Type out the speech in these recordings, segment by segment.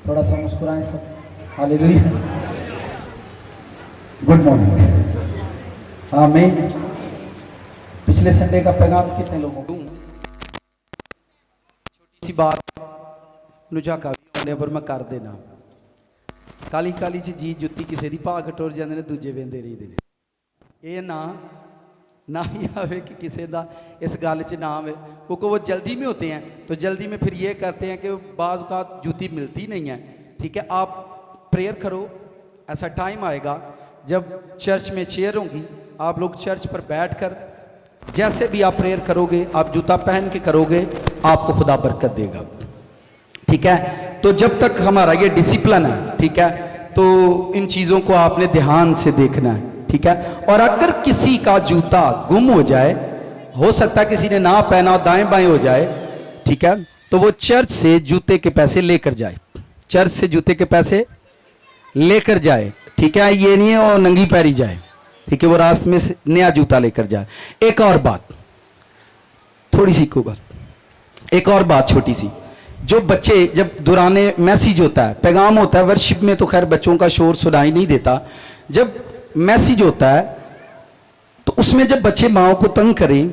थोड़ा सा मुस्कुराएं सब। हालेलुया। Good morning. आमीन। पिछले संडे का पैगाम कितने लोगों को? छोटी सी बात नुझा का होने पर मैं कर देना काली काली च जी जुत्ती किसी की भाग टुर जाते हैं, दूजे वेंदे रहिंदे ने। ये ना ही आवे कि किसी का इस गल च ना आवे, क्योंकि वो जल्दी में होते हैं। तो जल्दी में फिर ये करते हैं कि बाज़ का जूती मिलती नहीं है। ठीक है, आप प्रेयर करो। ऐसा टाइम आएगा जब चर्च में चेयर होंगी, आप लोग चर्च पर बैठकर जैसे भी आप प्रेयर करोगे, आप जूता पहन के करोगे, आपको खुदा बरकत देगा। ठीक है, तो जब तक हमारा ये डिसिप्लिन है, ठीक है, तो इन चीज़ों को आपने ध्यान से देखना है। ठीक है, और अगर किसी का जूता गुम हो जाए, हो सकता है किसी ने ना पहना और दाएं बाएं हो जाए, ठीक है, तो वो चर्च से जूते के पैसे लेकर जाए। चर्च से जूते के पैसे लेकर जाए। ठीक है, ये नहीं है और नंगी पैरी जाए। ठीक है, वो रास्ते में से नया जूता लेकर जाए। एक और बात, थोड़ी सी को बात, एक और बात छोटी सी, जो बच्चे जब दौराने मैसेज होता है, पैगाम होता है, वर्शिप में तो खैर बच्चों का शोर सुनाई नहीं देता, जब मैसेज होता है तो उसमें जब बच्चे माओ को तंग करें,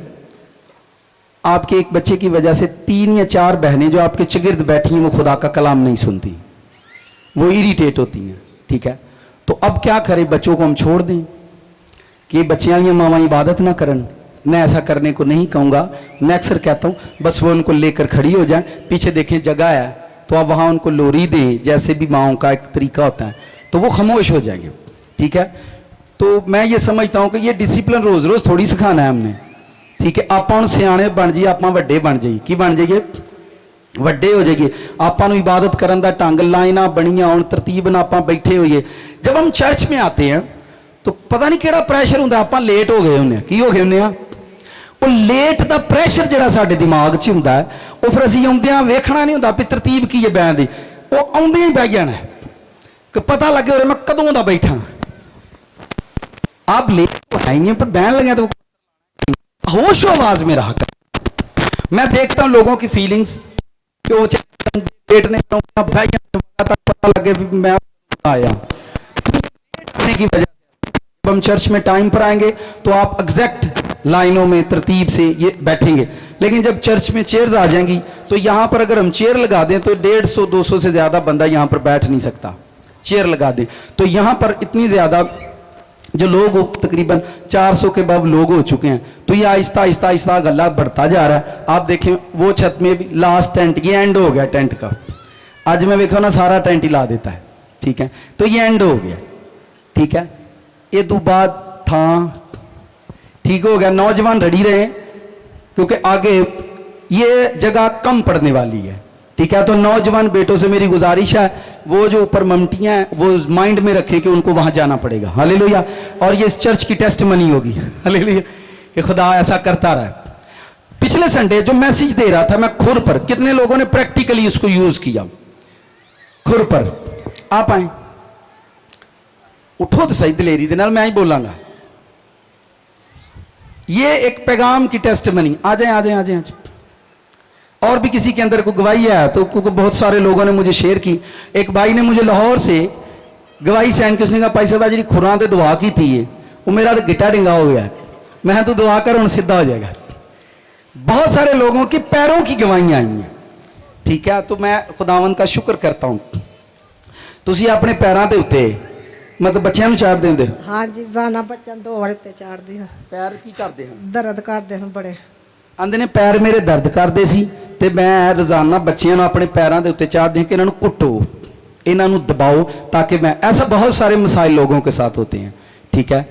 आपके एक बच्चे की वजह से 3 या 4 बहनें जो आपके चिगिर्द बैठी हैं वो खुदा का कलाम नहीं सुनती, वो इरिटेट होती हैं। ठीक है, तो अब क्या करें, बच्चों को हम छोड़ दें कि बच्चियां या मामा इबादत ना करन? मैं ऐसा करने को नहीं कहूँगा। मैं अक्सर कहता हूँ बस वो उनको लेकर खड़ी हो जाए, पीछे देखें जगह है तो आप वहाँ उनको लोरी दें, जैसे भी माओं का एक तरीका होता है, तो वो खामोश हो जाएंगे। ठीक है, तो मैं ये समझता हूँ कि ये डिसिप्लिन रोज़ रोज़ थोड़ी सिखाना है हमने। ठीक है, आप सियाणे बन जाइए, आप वड्डे बन जाइए। की बन जाइए? ਵੱਡੇ हो जाइए। आपू इबादत करन दा ढंग लाइना बनिया हो, तरतीब ना आप बैठे होइए। जब हम चर्च में आते हैं तो पता नहीं किहड़ा प्रैशर होंदा, आप लेट हो गए होंगे। की हो गए होंगे? वो लेट का प्रैशर जिहड़ा साडे दिमाग च हुंदा है, वो फिर असीं आउंदियां वेखना नहीं हुंदा भी तरतीब की है बैन दी, वो आउंदियां ही बह जाना कि पता लगे और मैं कदों दा बैठा। आप लेट तो है ही, पर बहन लगे तो होश आवाज में रहा कर। मैं देखता हूँ लोगों की फीलिंग्स, लेट नहीं पता लगे मैं आया की वजह से। हम चर्च में टाइम पर आएंगे तो आप एग्जैक्ट लाइनों में तरतीब से ये बैठेंगे, लेकिन जब चर्च में चेयर्स आ जाएंगी तो यहाँ पर अगर हम चेयर लगा दें तो 150-200 से ज़्यादा बंदा यहाँ पर बैठ नहीं सकता। चेयर लगा दें तो यहाँ पर इतनी ज़्यादा जो लोग हो, तकरीबन 400 के बाद लोग हो चुके हैं, तो ये आहिस्ता आहिस्ता आहिस्ता गला बढ़ता जा रहा है। आप देखें वो छत में भी लास्ट टेंट, ये एंड हो गया टेंट का। आज मैं देखा ना सारा टेंट ही ला देता है। ठीक है, तो ये एंड हो गया। ठीक है, ये तो बाद था ठीक हो गया। नौजवान रेडी रहे क्योंकि आगे ये जगह कम पड़ने वाली है। ठीक है, तो नौजवान बेटों से मेरी गुजारिश है, वो जो ऊपर ममटियाँ हैं वो माइंड में रखें कि उनको वहाँ जाना पड़ेगा। हालेलुया। और ये इस चर्च की टेस्टमनी होगी। हालेलुया कि खुदा ऐसा करता रहा। पिछले संडे जो मैसेज दे रहा था मैं खुर पर, कितने लोगों ने प्रैक्टिकली उसको यूज किया? खुर पर आप आए, उठो तो सही दिलेरी दे नाल, मैं ही बोलांगा। ये एक पैगाम की टेस्टमनी। आ जाए आ जाए आ जाए। और भी किसी के अंदर को गवाही है तो क्योंकि बहुत सारे लोगों ने मुझे शेयर की। एक भाई ने मुझे लाहौर से गवाही सेंड की, उसने कहा भाई साहब जी खुरां ते दुआ की थी है, वो मेरा तो गिट्टा डिंगा हो गया। मैं तो दुआ कर उन सीधा हो जाएगा। बहुत सारे लोगों के पैरों की गवाहियां आई हैं। ठीक है, तो मैं खुदावंद का शुक्र करता हूँ। तुसी अपने पैरों के उत्ते मतलब बच्चों चाड़ देंगे? हाँ जी, जाना बच्चों 2 बार ते चाड़ दिया। पैर की करते हैं? दर्द करते हैं बड़े। आंदे ने पैर मेरे दर्द करते सी ते मैं रोजाना बच्चों अपने पैरों के उत्ते चाड़दी कि इन्हों कुटो, इन्हों दबाओ, ताकि मैं ऐसा बहुत सारे मसाइल लोगों के साथ होते हैं। ठीक है,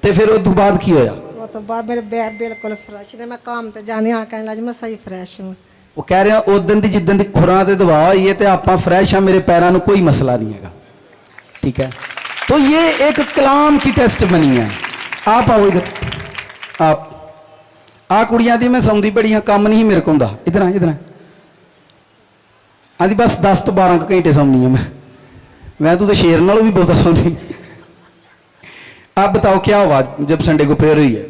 तो फिर उस बाद की होया? वो तो बाद मेरे बैग बिल्कुल फ्रेश ने, मैं काम ते जाने आ कहने लगी मैं सही फ्रेश हूँ। वो कह रहे हैं उस दिन की जिदन की खुरां ते दवा हुई है तो आप फ्रैश हाँ, मेरे पैरों में कोई मसला नहीं है। ठीक है, तो ये एक कलाम की टेस्ट बनी है। आप आओ इधर, आप आ कुड़ियां दी मैं सौंदी बड़ी हाँ, काम नहीं मेरे को होंदा। इधर इधर आदि बस 10 तो 12 घंटे सौनी है मैं तो शेर नालों भी बहुत सौनी। आप बताओ क्या हुआ जब संडे को प्रेयर हुई है?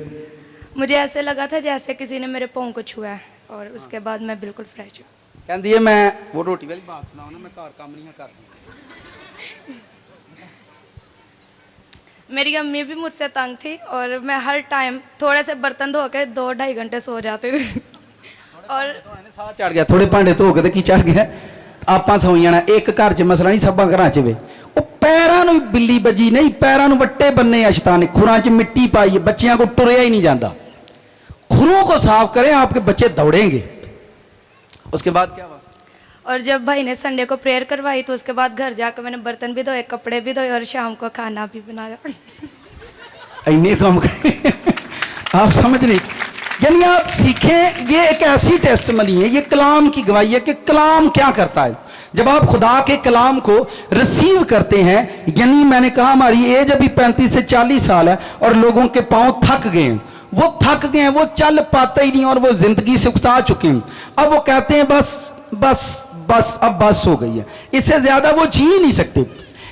मुझे ऐसे लगा था जैसे किसी ने मेरे पाँव को छुआ है और उसके बाद मैं बिल्कुल फ्रेश हूँ। कहती है मैं वो रोटी वाली बात सुनाओ ना, मैं घर काम नहीं करती। मेरी अम्मी भी मुझसे तंग थी और मैं हर टाइम थोड़े से बर्तन धो के 2-2.5 घंटे सो जाते थे और साह चढ़ गया, थोड़े भांडे धो के की चढ़ गया, आप सौ जाना। एक घर च मसला नहीं, सब्बा घर च वे वो पैरों में बिल्ली बजी नहीं, पैरों में वट्टे बन्ने आ शैतान ने, खुरां च मिट्टी पाई है, बच्चियां को टुरया ही नहीं जाता। खुरों को साफ करें, आपके बच्चे दौड़ेंगे। उसके बाद क्या हुआ? और जब भाई ने संडे को प्रेयर करवाई तो उसके बाद घर जाकर मैंने बर्तन भी धोए, कपड़े भी धोए और शाम को खाना भी बनाया। इन्ने काम करें आप समझ नहीं, यानी आप सीखें। ये एक ऐसी टेस्टमनी है, ये कलाम की गवाही है कि कलाम क्या करता है। जब आप खुदा के कलाम को रिसीव करते हैं, यानी मैंने कहा हमारी एज अभी 35 से 40 साल है और लोगों के पांव थक गए हैं, वो थक गए हैं, वो चल पाते ही नहीं और वो जिंदगी से उकता चुके हैं। अब वो कहते हैं बस बस बस, अब बस हो गई है, इससे ज्यादा वो जी नहीं सकते।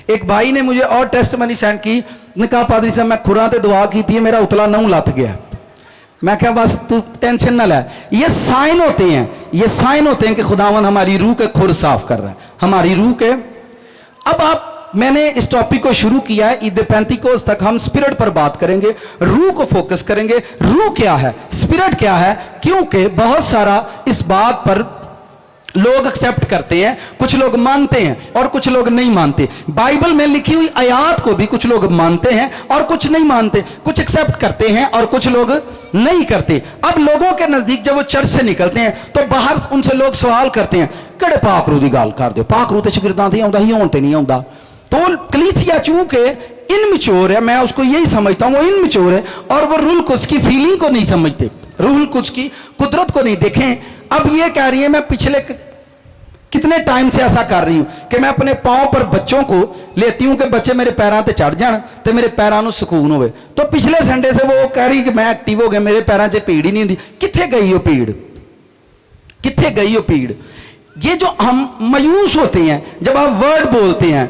एक भाई ने मुझे और टेस्टमनी सेंड की, ने कहा पादरी साहब मैं खुरा ते दुआ की थी, मेरा उतला नहूं लथ गया। मैं क्या बस तू टेंशन ना ले, ये साइन होते हैं, ये साइन होते हैं कि खुदावन हमारी रूह के खुर साफ कर रहा है, हमारी रूह के। अब आप, मैंने इस टॉपिक को शुरू किया है, ईद पेंटिकोस्ट तक हम स्पिरिट पर बात करेंगे, रूह को फोकस करेंगे। रूह क्या है, स्पिरिट क्या है, क्योंकि बहुत सारा इस बात पर लोग एक्सेप्ट करते हैं, कुछ लोग मानते हैं और कुछ लोग नहीं मानते। बाइबल में लिखी हुई आयत को भी कुछ लोग मानते हैं और कुछ नहीं मानते, कुछ एक्सेप्ट करते हैं और कुछ लोग नहीं करते। अब लोगों के नजदीक जब वो चर्च से निकलते हैं तो बाहर उनसे लोग सवाल करते हैं, कड़े पाकरू की गल कर दो, पाकरू तो शगिर्दां ते आउंदा ही, होण ते नहीं आउंदा। तो कलीसिया चूंकि इनमिच्योर है, मैं उसको यही समझता हूँ, वो इनमिच्योर है और वो रूल कुछ की फीलिंग को नहीं समझते, रूल कुछ की कुदरत को नहीं देखें। अब ये कह रही है, मैं पिछले कितने टाइम से ऐसा कर रही हूं कि मैं अपने पांव पर बच्चों को लेती हूं कि बच्चे मेरे पैरों पे चढ़ जान तो मेरे पैरों को सुकून होवे। तो पिछले संडे से वो कह रही कि मैं एक्टिव हो गया, मेरे पैरों से पीड़ ही नहीं होती। कित्थे गई वो पीड़, कित्थे गई वो पीड़? ये जो हम मायूस होते हैं जब आप वर्ड बोलते हैं,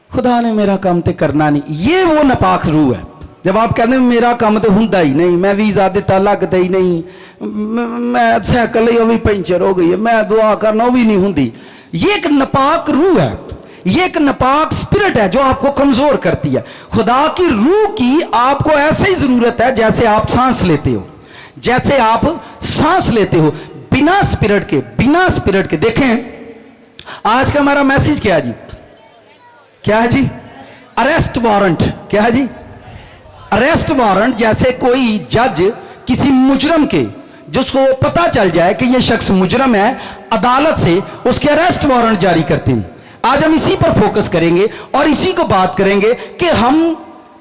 खुदा ने मेरा काम तो करना नहीं, ये वो नापाक रूह है। जब आप कहते हैं मेरा काम तो हुंदा ही नहीं, मैं वीजा दिता लगता ही नहीं, मैं साइकिल ही भी पंचर हो गई है, मैं दुआ करना वो भी नहीं हुंदी, ये एक नापाक रूह है, ये एक नापाक स्पिरिट है जो आपको कमजोर करती है। खुदा की रूह की आपको ऐसे ही जरूरत है जैसे आप सांस लेते हो, जैसे आप सांस लेते हो बिना स्पिरिट के, बिना स्पिरिट के। देखें आज का हमारा मैसेज क्या है जी, क्या है जी? Arrest warrant. क्या है जी? Arrest warrant. जैसे कोई जज किसी मुजरम के, जिसको पता चल जाए कि यह शख्स मुजरम है, अदालत से उसके अरेस्ट वारंट जारी करते हैं। आज हम इसी पर फोकस करेंगे और इसी को बात करेंगे कि हम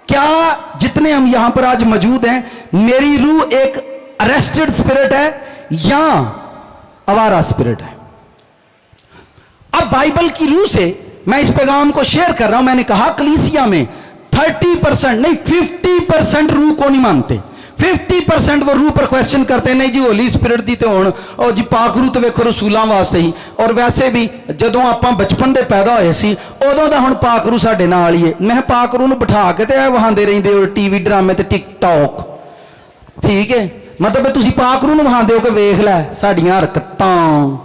क्या, जितने हम यहां पर आज मौजूद हैं, मेरी रूह एक अरेस्टेड स्पिरिट है या आवारा स्पिरिट है। अब बाइबल की रूह से मैं इस पैगाम को शेयर कर रहा हूं। मैंने कहा कलीसिया में 30% नहीं 50% रूह को नहीं मानते। 50% वो रूह पर क्वेश्चन करते नहीं जी होली स्पिरिट दी तो हुण और जी पाक रूह तो वेखो रसूलां वास्ते ही, और वैसे भी जदों आपां बचपन दे पैदा होए सी उदों दा हुण पाक रूह साडे नाल ही है। मैं पाक रूह नूं बिठा के ते वहांदे रहिंदे हो टीवी ड्रामे ते टिकटॉक, ठीक है, मतलब तुसीं पाक रूह नूं वहांदे हो कि वेख लै साडियां हरकतां,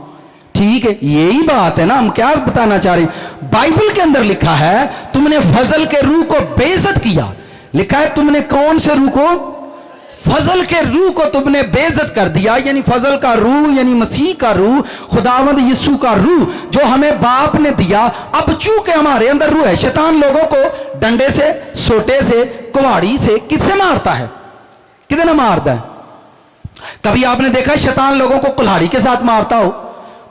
ठीक है। यही बात है ना, हम क्या बताना चाह रहे हैं। बाइबल के अंदर लिखा है तुमने फजल के रूह को बेइज्जत किया। लिखा है तुमने कौन से रूह को? फजल के रूह को तुमने बेइज्जत कर दिया, यानी फजल का रूह यानी मसीह का रूह, खुदावंद यीशु का रूह जो हमें बाप ने दिया। अब चूंकि हमारे अंदर रूह है, शैतान लोगों को डंडे से, सोटे से, कुहाड़ी से किससे मारता है? कितने ना मारता है? कभी आपने देखा शैतान लोगों को कुल्हाड़ी के साथ मारता हो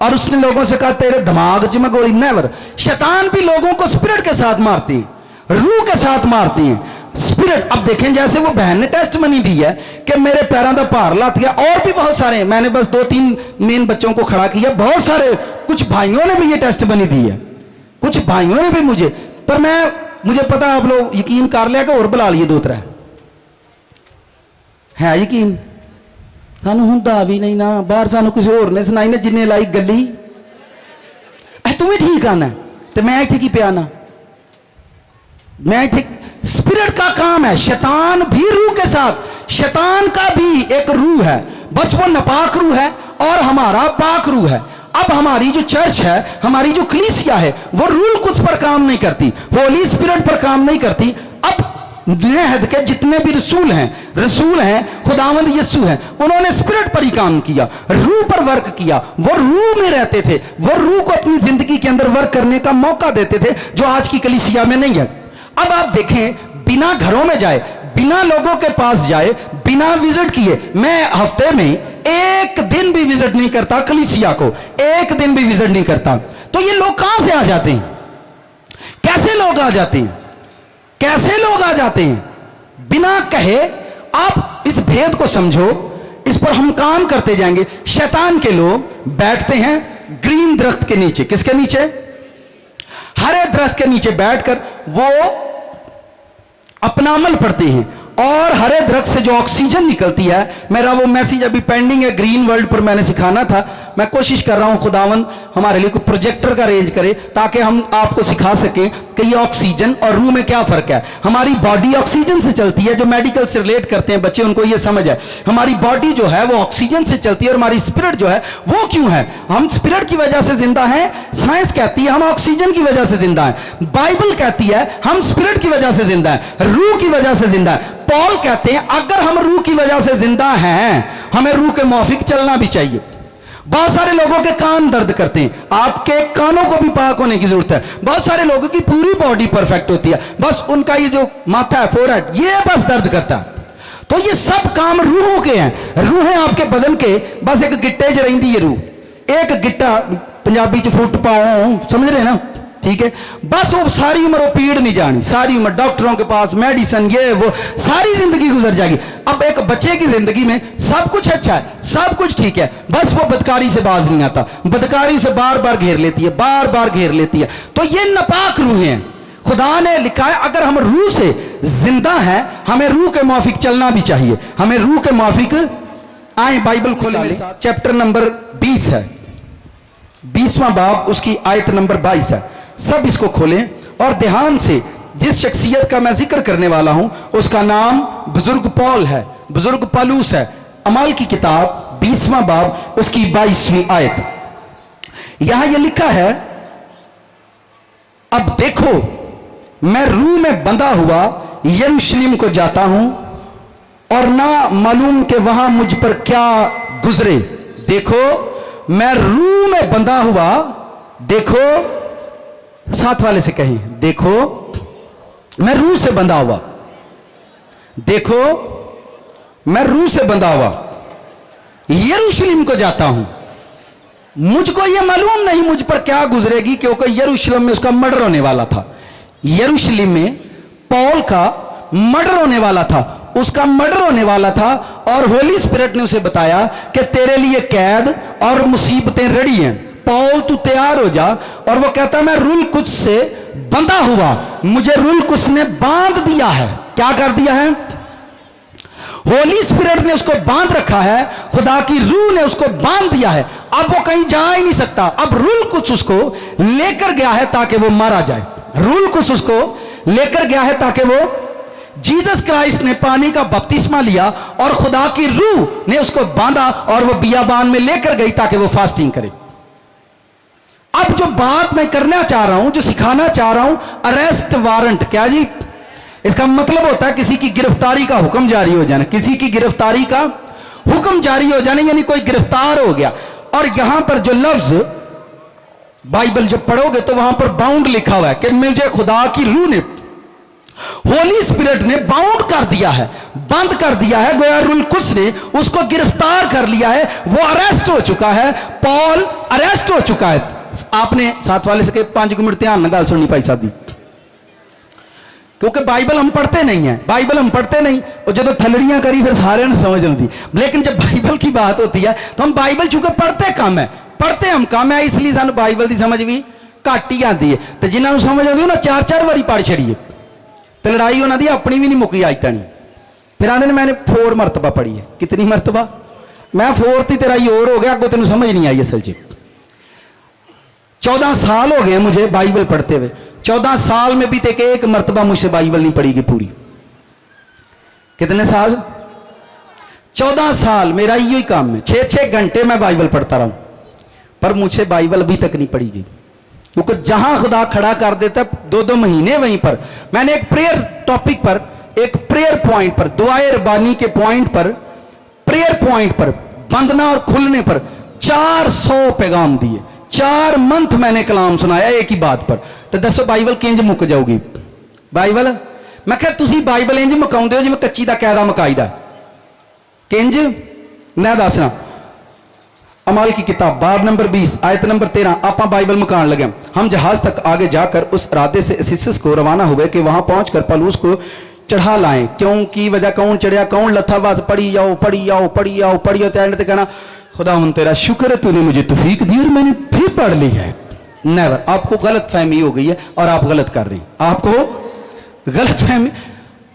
और उसने लोगों से कहा तेरे दिमाग च में गोली? नेवर। शैतान भी लोगों को स्पिरिट के साथ मारती है, रूह के साथ मारती है, स्पिरिट। अब देखें जैसे वो बहन ने टेस्टमनी दी है कि मेरे पैरों का भार लथ गया, और भी बहुत सारे, मैंने बस 2-3 मेन बच्चों को खड़ा किया, बहुत सारे, कुछ भाइयों ने भी ये टेस्टमनी दी है, कुछ भाइयों ने भी मुझे, पर मुझे पता आप लोग यकीन कर लिया कि और बुला लिए 2-3 है यकीन। सानू हुंदा भी नहीं ना, बाहर सानू किसी होर ने सुनाई ना जिन्हें लाई गली, तुम्हें ठीक आना तो मैं इत्थे की पे आना, मैं इत्थे। स्पिरिट का काम है, शैतान भी रूह के साथ, शैतान का भी एक रूह है, बस वो नापाक रूह है और हमारा पाक रूह है। अब हमारी जो चर्च है, हमारी जो कलीसिया है, वो रूल कुछ पर काम नहीं करती, होली स्पिरिट पर काम नहीं करती। अब नए हद के जितने भी रसूल हैं खुदावंद यीशु हैं, उन्होंने स्पिरिट पर ही काम किया, रूह पर वर्क किया। वो रूह में रहते थे, वो रूह को अपनी जिंदगी के अंदर वर्क करने का मौका देते थे, जो आज की कलीसिया में नहीं है। अब आप देखें, बिना घरों में जाए, बिना लोगों के पास जाए, बिना विजिट किए, मैं हफ्ते में एक दिन भी विजिट नहीं करता कलीसिया को, एक दिन भी विजिट नहीं करता। तो ये लोग कहां से आ जाते हैं? कैसे लोग आ जाते हैं? कैसे लोग आ जाते हैं? बिना कहे आप इस भेद को समझो, इस पर हम काम करते जाएंगे। शैतान के लोग बैठते हैं ग्रीन दरख्त के नीचे। किसके नीचे? हरे दरख्त के नीचे बैठकर वो अपना अमल पढ़ते हैं, और हरे दरख्त से जो ऑक्सीजन निकलती है, मेरा वो मैसेज अभी पेंडिंग है ग्रीन वर्ल्ड पर, मैंने सिखाना था। मैं कोशिश कर रहा हूं खुदावन हमारे लिए कोई प्रोजेक्टर का अरेंज करे, ताकि हम आपको सिखा सकें कि ये ऑक्सीजन और रूह में क्या फर्क है। हमारी बॉडी ऑक्सीजन से चलती है, जो मेडिकल से रिलेट करते हैं बच्चे, उनको ये समझ है। हमारी बॉडी जो है वो ऑक्सीजन से चलती है, और हमारी स्पिरिट जो है वो क्यों है? हम स्पिरिट की वजह से जिंदा हैं, साइंस कहती है हम ऑक्सीजन की वजह से जिंदा हैं, बाइबल कहती है हम स्पिरिट की वजह से जिंदा हैं, रूह की वजह से जिंदा है। पॉल कहते हैं अगर हम रूह की वजह से जिंदा हैं, हमें रूह के मौफिक चलना भी चाहिए। बहुत सारे लोगों के कान दर्द करते हैं, आपके कानों को भी पाक होने की जरूरत है। बहुत सारे लोगों की पूरी बॉडी परफेक्ट होती है, बस उनका ये जो माथा है, फोरहेड, ये बस दर्द करता है। तो ये सब काम रूहों के हैं। रूहें आपके बदन के बस एक गिट्टे च रही है रूह, एक गिट्टा पंजाबी च फुट पाओ, समझ रहे ना? ठीक है, बस वो सारी उम्र वो पीड़ नहीं जानी, सारी उम्र डॉक्टरों के पास मेडिसिन, ये वो, सारी जिंदगी गुजर जाएगी। अब एक बच्चे की जिंदगी में सब कुछ अच्छा है, सब कुछ ठीक है, बस वो बदकारी से बाज नहीं आता, बदकारी से बार बार घेर लेती है, बार बार घेर लेती है। तो ये नापाक रूहें हैं। खुदा ने लिखा है अगर हम रूह से जिंदा हैं, हमें रूह के माफिक चलना भी चाहिए, हमें रूह के माफिक। आए बाइबल खोले, चैप्टर नंबर 20 है, 20वां बाब, उसकी आयत नंबर 22 है। सब इसको खोलें और ध्यान से, जिस शख्सियत का मैं जिक्र करने वाला हूं उसका नाम बुजुर्ग पॉल है, बुजुर्ग पौलुस है। अमाल की किताब 20वां बाब, उसकी 22वीं आयत। यहां यह लिखा है, अब देखो मैं रूह में बंधा हुआ यरूशलेम को जाता हूं, और ना मालूम कि वहां मुझ पर क्या गुजरे। देखो मैं रूह में बंधा हुआ, देखो, साथ वाले से कहें, देखो मैं रूह से बंधा हुआ, देखो मैं रूह से बंधा हुआ यरूशलेम को जाता हूं। मुझको यह मालूम नहीं मुझ पर क्या गुजरेगी, क्योंकि यरूशलेम में उसका मर्डर होने वाला था। यरूशलेम में पौल का मर्डर होने वाला था, उसका मर्डर होने वाला था, और होली स्पिरिट ने उसे बताया कि तेरे लिए कैद और मुसीबतें रेडी हैं, पौल तू तैयार हो जा। और वो कहता मैं रूल कुछ से बंधा हुआ, मुझे रूल कुछ ने बांध दिया है। क्या कर दिया है? होली स्पिरिट ने उसको बांध रखा है, खुदा की रूह ने उसको बांध दिया है। अब वो कहीं जा ही नहीं सकता। अब रूल कुछ उसको लेकर गया है ताकि वो मारा जाए, रूल कुछ उसको लेकर गया है ताकि वो, जीसस क्राइस्ट ने पानी का बपतिस्मा लिया और खुदा की रूह ने उसको बांधा और वो बियाबान में लेकर गई ताकि वो फास्टिंग करे। अब जो बात मैं करना चाह रहा हूं, जो सिखाना चाह रहा हूं, अरेस्ट वारंट, क्या जी? इसका मतलब होता है किसी की गिरफ्तारी का हुक्म जारी हो जाना, किसी की गिरफ्तारी का हुक्म जारी हो जाना, यानी कोई गिरफ्तार हो गया। और यहां पर जो लफ्ज बाइबल जब पढ़ोगे तो वहां पर बाउंड लिखा हुआ है कि मुझे खुदा की रूह ने, होली स्पिरिट ने बाउंड कर दिया है, बंद कर दिया है। गोया रूल कुछ ने उसको गिरफ्तार कर लिया है, वो अरेस्ट हो चुका है, पॉल अरेस्ट हो चुका है। आपने साथ वाले से 5 मिनट ध्यान ना गल सुननी पाई साहब दी, क्योंकि बाइबल हम पढ़ते नहीं है, बाइबल हम पढ़ते नहीं, और जब थलड़ियां करी फिर सारे ने समझ आती। लेकिन जब बाइबल की बात होती है तो हम बाइबल चूंकि पढ़ते कम है, पढ़ते हम कम है, इसलिए सानू बाइबल की समझ भी घट ही आती है। तो जिन्होंने समझ आती ना 4-4 बारी पढ़ छड़िए, तो लड़ाई उन्होंने अपनी भी नहीं मुकी आज तक। फिर आते ने मैंने 4 मरतबा पढ़ी है। कितनी मरतबा? मैं 4 थी, तेरा और हो गया, अगो तेन समझ नहीं आई असल च। 14 साल हो गए मुझे बाइबल पढ़ते हुए, 14 साल में भी तक एक मरतबा मुझसे बाइबल नहीं पढ़ी गई पूरी। कितने साल? 14 साल मेरा यही काम है, 6-6 घंटे मैं बाइबल पढ़ता रहा हूं, पर मुझसे बाइबल अभी तक नहीं पढ़ी गई, क्योंकि जहां खुदा खड़ा कर देता 2-2 महीने वहीं पर। मैंने एक प्रेयर टॉपिक पर, एक प्रेयर पॉइंट पर, दुआए रबानी के पॉइंट पर, प्रेयर पॉइंट पर, बंदना और खुलने पर 400 पैगाम दिए। 4 मंथ मैंने कलाम सुनाया एक ही बात पर। तो दसो बाइबल किंज मुक जाऊगी? बाइबल मैं कहा तुसी बाइबल इंज मुकाउंदे हो जिवें कच्ची दा कैदा मुकाईदा, किंज मैं दसना। अमाल की किताब बाब नंबर 20 आयत नंबर 13 आप बाइबल मुकान लगे। हम जहाज तक आगे जाकर उस इरादे से असीसिस को रवाना हुए कि वहां पहुंचकर पौलुस को चढ़ा लाएं। क्यों की वजह, कौन चढ़िया कौन लथा, बस पढ़ी जाओ पढ़ी जाओ पढ़ी जाओ पढ़ी जाओ। एंड ते कहना खुदा तेरा शुक्र है तूने मुझे तौफीक दी और मैंने फिर पढ़ ली है। नेवर, आपको गलत फहमी हो गई है और आप गलत कर रहे हैं। आपको गलत फहमी,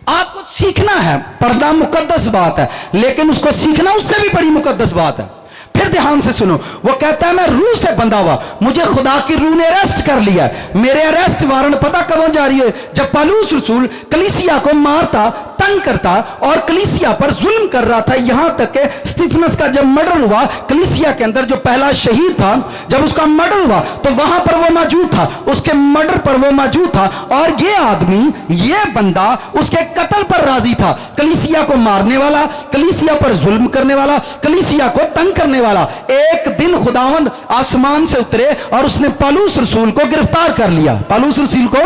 आपको सीखना है। पढ़ना मुकद्दस बात है, लेकिन उसको सीखना उससे भी बड़ी मुकद्दस बात है। फिर ध्यान से सुनो, वो कहता है मैं रूह से बंधा हुआ, मुझे खुदा की रूह ने अरेस्ट कर लिया है। मेरे अरेस्ट वारंट पता कब जारी है? जब पौलुस रसूल कलीसिया को मारता, तंग करता और कलीसिया पर जुल्म कर रहा था। यहां तक कि स्टीफनस का जब मर्डर हुआ, कलीसिया के अंदर जो पहला शहीद था, जब उसका मर्डर हुआ तो वहां पर वो मौजूद था, उसके मर्डर पर वो मौजूद था। और ये आदमी, ये बंदा उसके कत्ल पर राजी था। कलीसिया को मारने वाला, कलीसिया पर जुल्म करने वाला, कलीसिया को तंग करने वाला। एक दिन खुदावंद आसमान से उतरे और उसने पौलुस रसूल को गिरफ्तार कर लिया। पौलुस रसूल को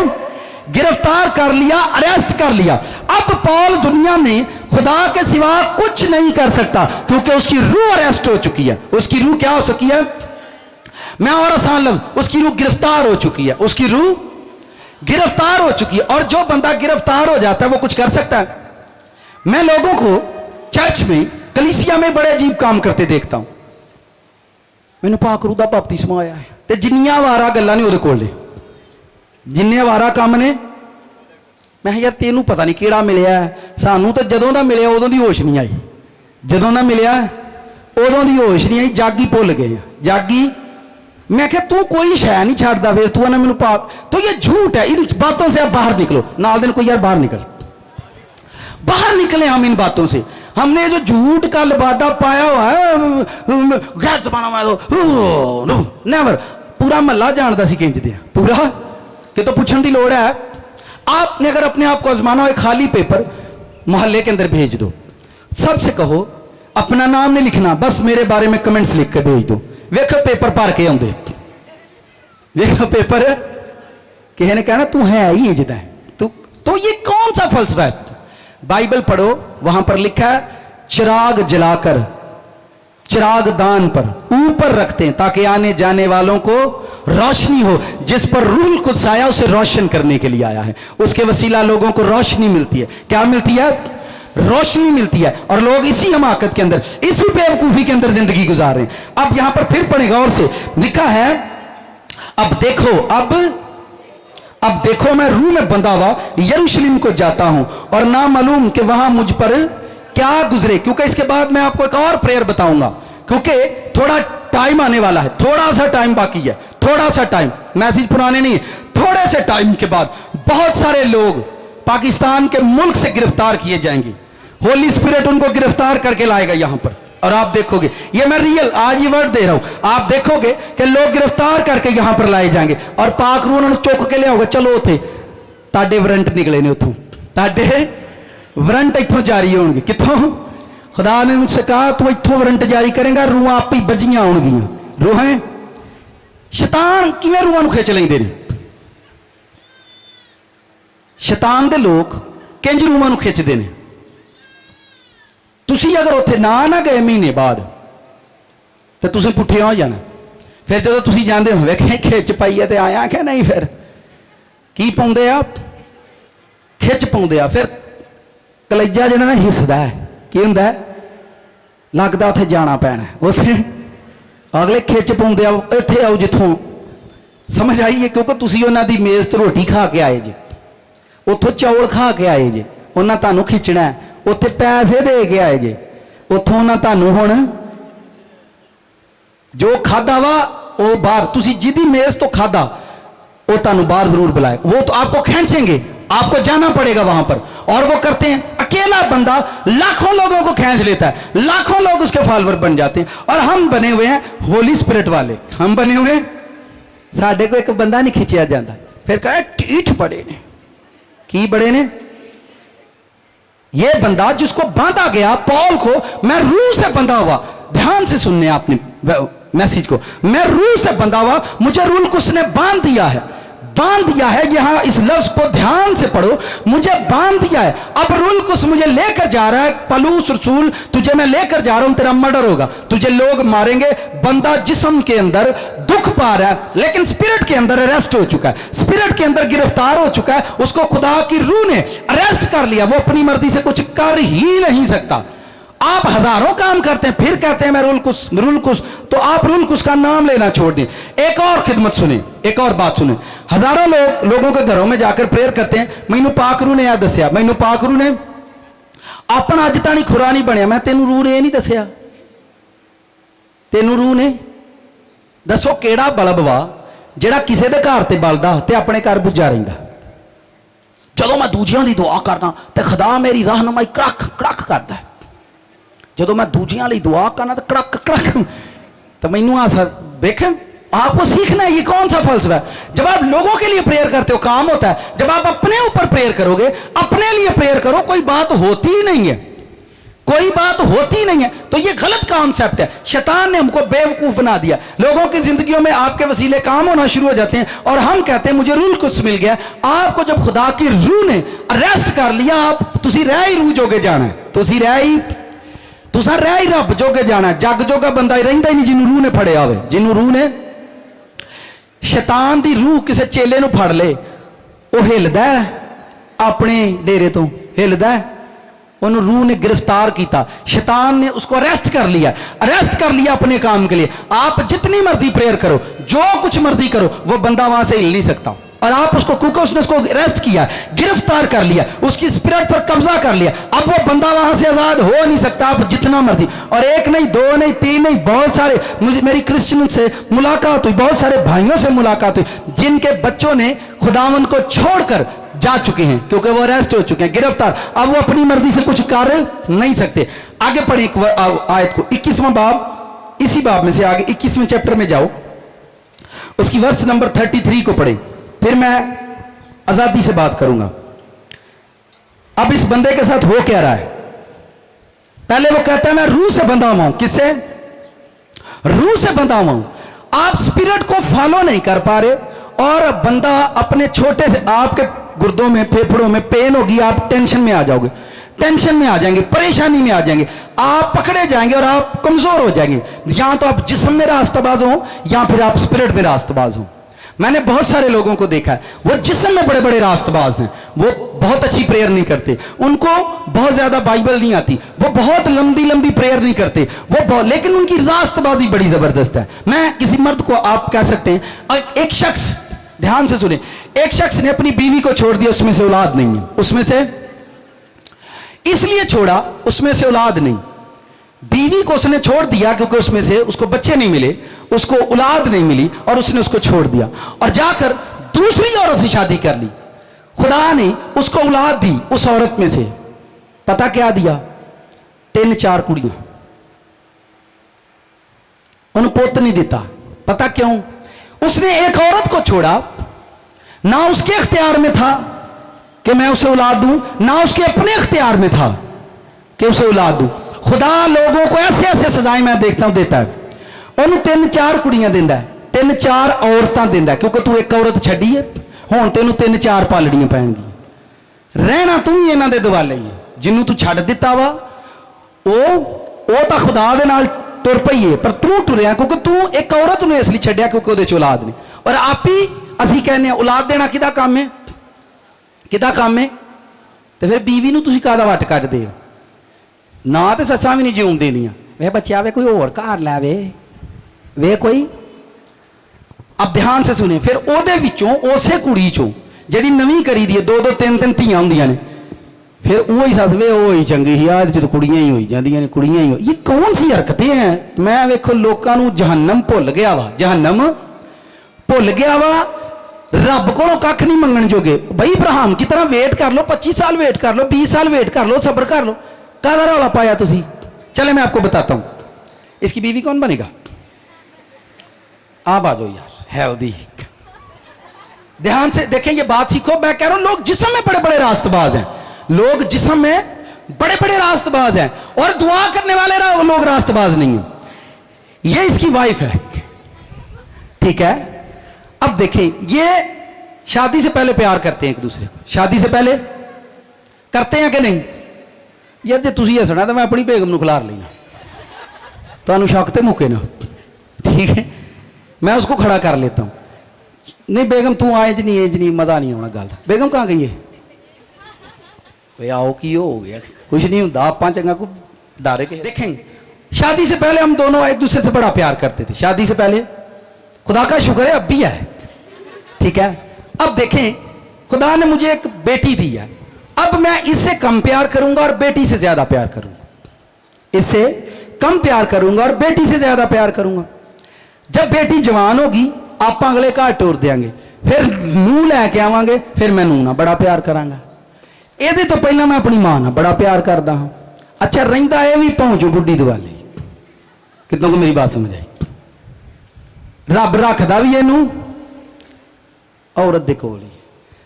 गिरफ्तार कर लिया, अरेस्ट कर लिया। अब पौल दुनिया में खुदा के सिवा कुछ नहीं कर सकता, क्योंकि उसकी रूह अरेस्ट हो चुकी है। उसकी रूह क्या हो सकी है? मैं और आसान लफ्ज, उसकी रूह गिरफ्तार हो चुकी है। उसकी रूह गिरफ्तार हो चुकी है। और जो बंदा गिरफ्तार हो जाता है वो कुछ कर सकता है? मैं लोगों को चर्च में, कलीसिया में बड़े अजीब काम करते देखता हूं। मैंने पाक रूह दा बपतिस्मा आया है ते जिन्नियां वारा गल्लां ने ओदे कोल, जिन्ने वारा काम ने। मैं यार तेनू पता नहीं केड़ा मिलिया, सानू तो जदों दा मिलिया उदों दी होश नहीं आई, जदों दा मिलिया उदों दी होश नहीं आई, जागी भुल गए जागी। मैं क्या तू कोई शय नहीं छाड़ता, फिर तू ना मैनू पाक, तो ये झूठ है। इन बातों से आप बाहर निकलो। नाल दिन कोई यार बाहर निकल, बाहर निकले हम इन बातों से। हमने जो झूठ का लिबादा पाया हुआ है, गैर जमाना में तो नेवर, पूरा महला जानता सी किंज दिया पूरा, कि तो पूछने की लोड़ है। आपने अगर अपने आप को आजमाना हो, एक खाली पेपर मोहल्ले के अंदर भेज दो, सबसे कहो अपना नाम नहीं लिखना, बस मेरे बारे में कमेंट्स लिख के भेज दो। वेखो पेपर भर के आउंदे, वेखो पेपर, किसी ने कहना तू है ही इजदा है तू। तो ये कौन सा फलसफा है? बाइबल पढ़ो, वहां पर लिखा है चिराग जलाकर चिराग दान पर ऊपर रखते हैं ताकि आने जाने वालों को रोशनी हो। जिस पर रूह कुद्स आया उसे रोशन करने के लिए आया है। उसके वसीला लोगों को रोशनी मिलती है। क्या मिलती है? रोशनी मिलती है। और लोग इसी हमाकत के अंदर, इसी बेवकूफी के अंदर जिंदगी गुजार रहे हैं। अब यहां पर फिर पढ़े गौर से, लिखा है अब देखो, अब देखो मैं रूह में बंधा हुआ यरूशलेम को जाता हूं और ना मालूम कि वहां मुझ पर क्या गुजरे। क्योंकि इसके बाद मैं आपको एक और प्रेयर बताऊंगा, क्योंकि थोड़ा टाइम आने वाला है, थोड़ा सा टाइम बाकी है, थोड़ा सा टाइम, मैसेज पुराने नहीं, थोड़े से टाइम के बाद बहुत सारे लोग पाकिस्तान के मुल्क से गिरफ्तार किए जाएंगे। होली स्पिरिट उनको गिरफ्तार करके लाएगा यहां पर। और आप देखोगे, ये मैं रियल आज ही वर्ड दे रहा हूं, आप देखोगे कि लोग गिरफ्तार करके यहां पर लाए जाएंगे और पाक रूह उन्होंने चुक के लिया होगा। चलो उथे ताडे वारंट निकले ने, उथों ताडे वारंट इथों जारी होंगे। किथों? खुदा ने मुझसे कहा तू इथों वारंट जारी करेगा, रूह आप ही बजियां होंगियां। रूहें शैतान किवें रूहां नूं खिच लैंदे ने? शैतान दे लोग किंज रूहां नूं खिचदे ने? तुसी अगर उत्थे ना गए महीने बाद तो तुसीं पुट्ठे हो जाना। फिर जो तुसीं जांदे हो वेखे खिच पाई है तो आया क्या नहीं, फिर की पाउंदे आ? खिच पाउंदे आ। फिर कलेजा जिहड़ा ना हिसदा है, की हुंदा है? लगदा उत्थे जाना पैना, उत्थे अगले खिच पाउंदे आ, इत्थे आओ जिथों समझ आई है। क्योंकि तुसीं उन्हां दी मेज़ ते रोटी खा के आए जे, उत्थों चौल खा के आए जे, उन्हां तुहानूं खिचना है। उत्थे पैसे दे के आए जे, उत्थों उन्हां तुहानूं हुण जो खादा वा वो बाहर, तुसीं जिहदी मेज़ तो खादा वो तुहानूं बाहर जरूर बुलाए। वो तो आपको खींचेंगे, आपको जाना पड़ेगा वहां पर। और वो करते हैं अकेला बंदा लाखों लोगों को खींच लेता है, लाखों लोग उसके फॉलोअर बन जाते हैं। और हम बने हुए हैं होली स्पिरिट वाले, हम बने हुए हैं, साढ़े को एक बंदा नहीं खिंचिया जाता। फिर कहे टीठ बड़े ने, की बड़े ने? ये बंदा जिसको बांधा गया पॉल को, मैं रूह से बंधा हुआ, ध्यान से सुनने आपने मैसेज को, मैं रूह से बंधा हुआ, मुझे रूल कुछ ने बांध दिया है, बांध दिया है। यहां इस लफ्ज को ध्यान से पढ़ो, मुझे बांध दिया है। अब रूल कुछ मुझे लेकर जा रहा है, पलूस रसूल तुझे मैं लेकर जा रहा हूं, तेरा मर्डर होगा, तुझे लोग मारेंगे। बंदा जिस्म के अंदर दुख पा रहा है, लेकिन स्पिरिट के अंदर अरेस्ट हो चुका है, स्पिरिट के अंदर गिरफ्तार हो चुका है। उसको खुदा की रूह ने अरेस्ट कर लिया, वो अपनी मर्जी से कुछ कर ही नहीं सकता। आप हजारों काम करते हैं, फिर कहते हैं मैं रूल कुछ, तो आप रूल कुछ का नाम लेना छोड़ दें। एक और खिदमत सुने, एक और बात सुने। हजारों लोगों के घरों में जाकर प्रेयर करते हैं, मैनू पाक रूह ने यह दसिया, मैनू पाक रूह ने अपना अज तक खुरा नहीं बनया, मैं तेनू रूह ने नहीं दसिया, तेनू रूह ने दसो केड़ा बल्ब वा जेड़ा किसी के घर ते बलदा ते अपने घर बुझा रहिंदा। जदों मैं दूजियां दी दुआ करना ते खुदा मेरी रहनुमाई कड़क कड़क करदा है, जो मैं दूजियां लिए दुआ करना तो कड़क कड़क, तो मैनू आसा देख, आपको सीखना है ये कौन सा फलसफा है। जब आप लोगों के लिए प्रेयर करते हो काम होता है, जब आप अपने ऊपर प्रेयर करोगे, अपने लिए प्रेयर करो, कोई बात होती ही नहीं है, कोई बात होती नहीं है। तो ये गलत कॉन्सेप्ट है, शैतान ने हमको बेवकूफ बना दिया। लोगों की जिंदगियों में आपके वसीले काम होना शुरू हो जाते हैं और हम कहते हैं मुझे रूल कुछ मिल गया। आपको जब खुदा की रूह ने अरेस्ट कर लिया, आप तुसी रह ही रूह जोगे जाना है, तुसी रह ही रब जोगे जाना है। जग जोगा बंदा ही रहिंदा ही नहीं जिन्हों रूह ने फड़िया होवे। जिन्हों रूह ने, शैतान दी रूह किसी चेले नूं फड़ ले, वो हिलदा है अपने डेरे तो, हिलदा है। उन्होंने रूह ने गिरफ्तार किया, शैतान ने उसको अरेस्ट कर लिया अपने काम के लिए। आप जितनी मर्जी प्रेयर करो, जो कुछ मर्जी करो, वो बंदा वहां से हिल नहीं सकता। और आप उसको, क्योंकि उसने उसको अरेस्ट किया, गिरफ्तार कर लिया, उसकी स्पिरिट पर कब्जा कर लिया, अब वो बंदा वहां से आजाद हो नहीं सकता। आप जितना मर्जी, और एक नहीं, दो नहीं, तीन नहीं, बहुत सारे, मेरी क्रिश्चियन से मुलाकात हुई, बहुत सारे भाइयों से मुलाकात हुई जिनके बच्चों ने खुदावंद को छोड़कर जा चुके हैं, क्योंकि वो अरेस्ट हो चुके हैं, गिरफ्तार। अब वो अपनी मर्जी से कुछ कर नहीं सकते। आगे पढ़े एक आयत को, 21वां बाब, इसी बाब में से आगे 21वें चैप्टर में जाओ, उसकी वर्ष नंबर 33 को पढ़े, फिर मैं आजादी से बात करूंगा। अब इस बंदे के साथ हो क्या रहा है? पहले वो कहता है मैं रूह से बंधा हुआ हूं। किससे? रूह से बंधा हुआ हूं। आप स्पिरिट को फॉलो नहीं कर पा रहे, और बंदा अपने छोटे से, आपके गुर्दों में, फेफड़ों में पेन होगी, आप टेंशन में आ जाओगे, टेंशन में आ जाएंगे, परेशानी में आ जाएंगे, आप पकड़े जाएंगे और आप कमजोर हो जाएंगे। या तो आप जिस्म में रास्तबाज हो, या फिर आप स्पिरिट में रास्तबाज हो। मैंने बहुत सारे लोगों को देखा है, वो जिस्म में बड़े बड़े रास्तबाज हैं, वो बहुत अच्छी प्रेयर नहीं करते, उनको बहुत ज्यादा बाइबल नहीं आती, वो बहुत लंबी लंबी प्रेयर नहीं करते, लेकिन उनकी रास्तबाजी बड़ी जबरदस्त है। मैं किसी मर्द को, आप कह सकते हैं, एक शख्स, ध्यान से सुने, एक शख्स ने अपनी बीवी को छोड़ दिया, उसमें से औलाद नहीं है, उसमें से इसलिए छोड़ा, उसमें से औलाद नहीं। बीवी को उसने छोड़ दिया क्योंकि उसमें से उसको बच्चे नहीं मिले, उसको औलाद नहीं मिली, और उसने उसको छोड़ दिया और जाकर दूसरी औरत से शादी कर ली। खुदा ने उसको औलाद दी उस औरत में से, पता क्या दिया? 3-4 कुड़ियां। उन्हें पुत्र नहीं देता। पता क्यों? उसने एक औरत को छोड़ा, ना उसके इख्तियार में था कि मैं उसे औलाद दूं, ना उसके अपने इख्तियार में था कि उसे औलाद दूं। खुदा लोगों को ऐसे ऐसे सजाएं मैं देखता हूं देता है। उन्होंने 3-4 कुड़ियां दिंदा है, 3-4 औरतां दिंदा है, क्योंकि तू एक औरत छड्डी है, हुण तैनूं 3-4 पालड़ियां पैणगी। रहना तू ही इन्हां दे दुआले ही, जिन्नू तू छड्ड दिता वा ਉਹ ਤਾਂ खुदा दे नाल तुर पई है, पर तू टुरिया क्योंकि तू एक औरत नूं इसलिए छड्डिया क्योंकि ਉਹਦੇ ਚ औलाद नहीं। और आप ही ਅਸੀਂ कहने औलाद देना किदा काम है, किदा काम है? तो फिर बीवी नूं तुसीं काहदा वट कड्डदे हो? ना तो सस्सां भी नहीं जिउण देनियां, वे बच्चा वे कोई होर घर लैवे, वे कोई। अब ध्यान से सुने, फिर ਉਹਦੇ ਵਿੱਚੋਂ ਉਸੇ कुड़ी चों ਜਿਹੜੀ नवीं करी दी है, 2-2 3-3 ਧੀਆਂ ਹੁੰਦੀਆਂ ने, फिर वो ही सद वे वो ही चंगी ही आज तो कुड़ियां ही होई जांदियां ने, कुड़ियां ही हो। ये कौन सी हरकतें हैं? मैं वेखो लोगों नूं जहन्नम भुल गया वा, जहन्नम भुल गया वा। रब को कख नहीं मंगन जोगे भाई इब्राहिम की तरह वेट कर लो 25 साल वेट कर लो 20 साल वेट कर लो सब्र कर लो काला रौला पाया तुसी चले मैं आपको बताता हूं इसकी बीवी कौन बनेगा आप आ जाओ यार हेल्दी ध्यान से देखें ये बात सीखो मैं कह रहा हूं लोग जिस्म में बड़े बड़े रास्तबाज हैं लोग जिस्म में बड़े बड़े रास्तबाज हैं और दुआ करने वाले लोग रास्तबाज नहीं हैं ये इसकी वाइफ है ठीक है अब देखें ये शादी से पहले प्यार करते हैं एक दूसरे को शादी से पहले करते हैं कि नहीं यार जे तुसी हसना तो मैं अपनी बेगम नूं खिलार लेना तुहानूं शौक ते मुके ना ठीक है मैं उसको खड़ा कर लेता हूं नहीं बेगम तू आए ज नहीं मजा नहीं आना गल बेगम कहाँ गई है भाई आओ की हो गया कुछ नहीं होता आप चंगा को डारे के देखें शादी से पहले हम दोनों एक दूसरे से बड़ा प्यार करते थे शादी से पहले खुदा का शुक्र है अब भी है ठीक है अब देखें खुदा ने मुझे एक बेटी दी है अब मैं इससे कम प्यार करूंगा और बेटी से ज्यादा प्यार करूंगा इससे कम प्यार करूंगा और बेटी से ज्यादा प्यार करूंगा जब बेटी जवान होगी आप अगले घर टोर देंगे फिर नूह लैके आवांगे फिर मैं नूह ना बड़ा प्यार करांगा ये तो पहला मैं अपनी मां ना बड़ा प्यार करता हाँ अच्छा रहिंदा ये भी पहुंचो बुढ़ी दिवाली कितनों को मेरी बात समझ आई रब रखदा भी इनू औरत दे कोल ही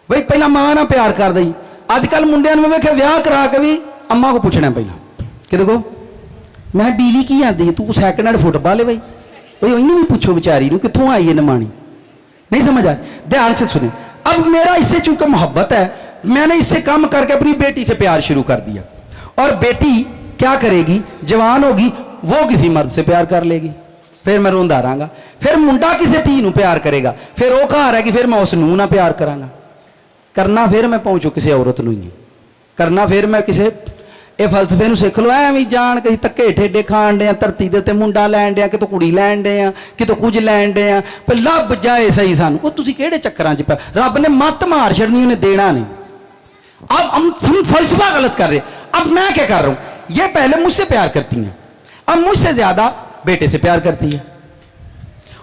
भाई पहला मां ना प्यार कर दी अजकल मुंडिया में वेखे ब्याह करा के भी अम्मा को पूछना पहला कि देखो मैं बीवी की आती तू सैकंड हैंड फुटबॉल है भाई भाई इन्हें भी पूछो बेचारी नू कितों आई है नमानी नहीं समझ आए ध्यान से सुने अब मेरा इससे चूंकि मोहब्बत है मैंने इससे काम करके अपनी बेटी से प्यार शुरू कर दिया और बेटी क्या करेगी जवान होगी वो किसी मर्द से प्यार कर लेगी फिर मैं रोंदा रहांगा फिर मुंडा किसी धी नू प्यार करेगा फिर वो घर है कि फिर मैं उस नू ना प्यार करांगा करना फिर मैं पहुंचू किसी औरत नू ही करना फिर मैं किसी ये फलसफे नू सीख लो एवं जान कहीं धक्के ठेडे खाण डे धरती के उत्ते मुंडा लैन डे कितों कुड़ी लैन डे कितों कुछ लैन डे पर लभ जाए सही सानू वो तुसीं किहड़े चक्करां च पै रब ने मत मार छड़नी उन्हें देना नहीं अब हम फलसफा गलत कर रहे अब मैं क्या कर रहा हूं ये पहले मुझसे प्यार करती हैं अब मुझसे ज्यादा बेटे से प्यार करती है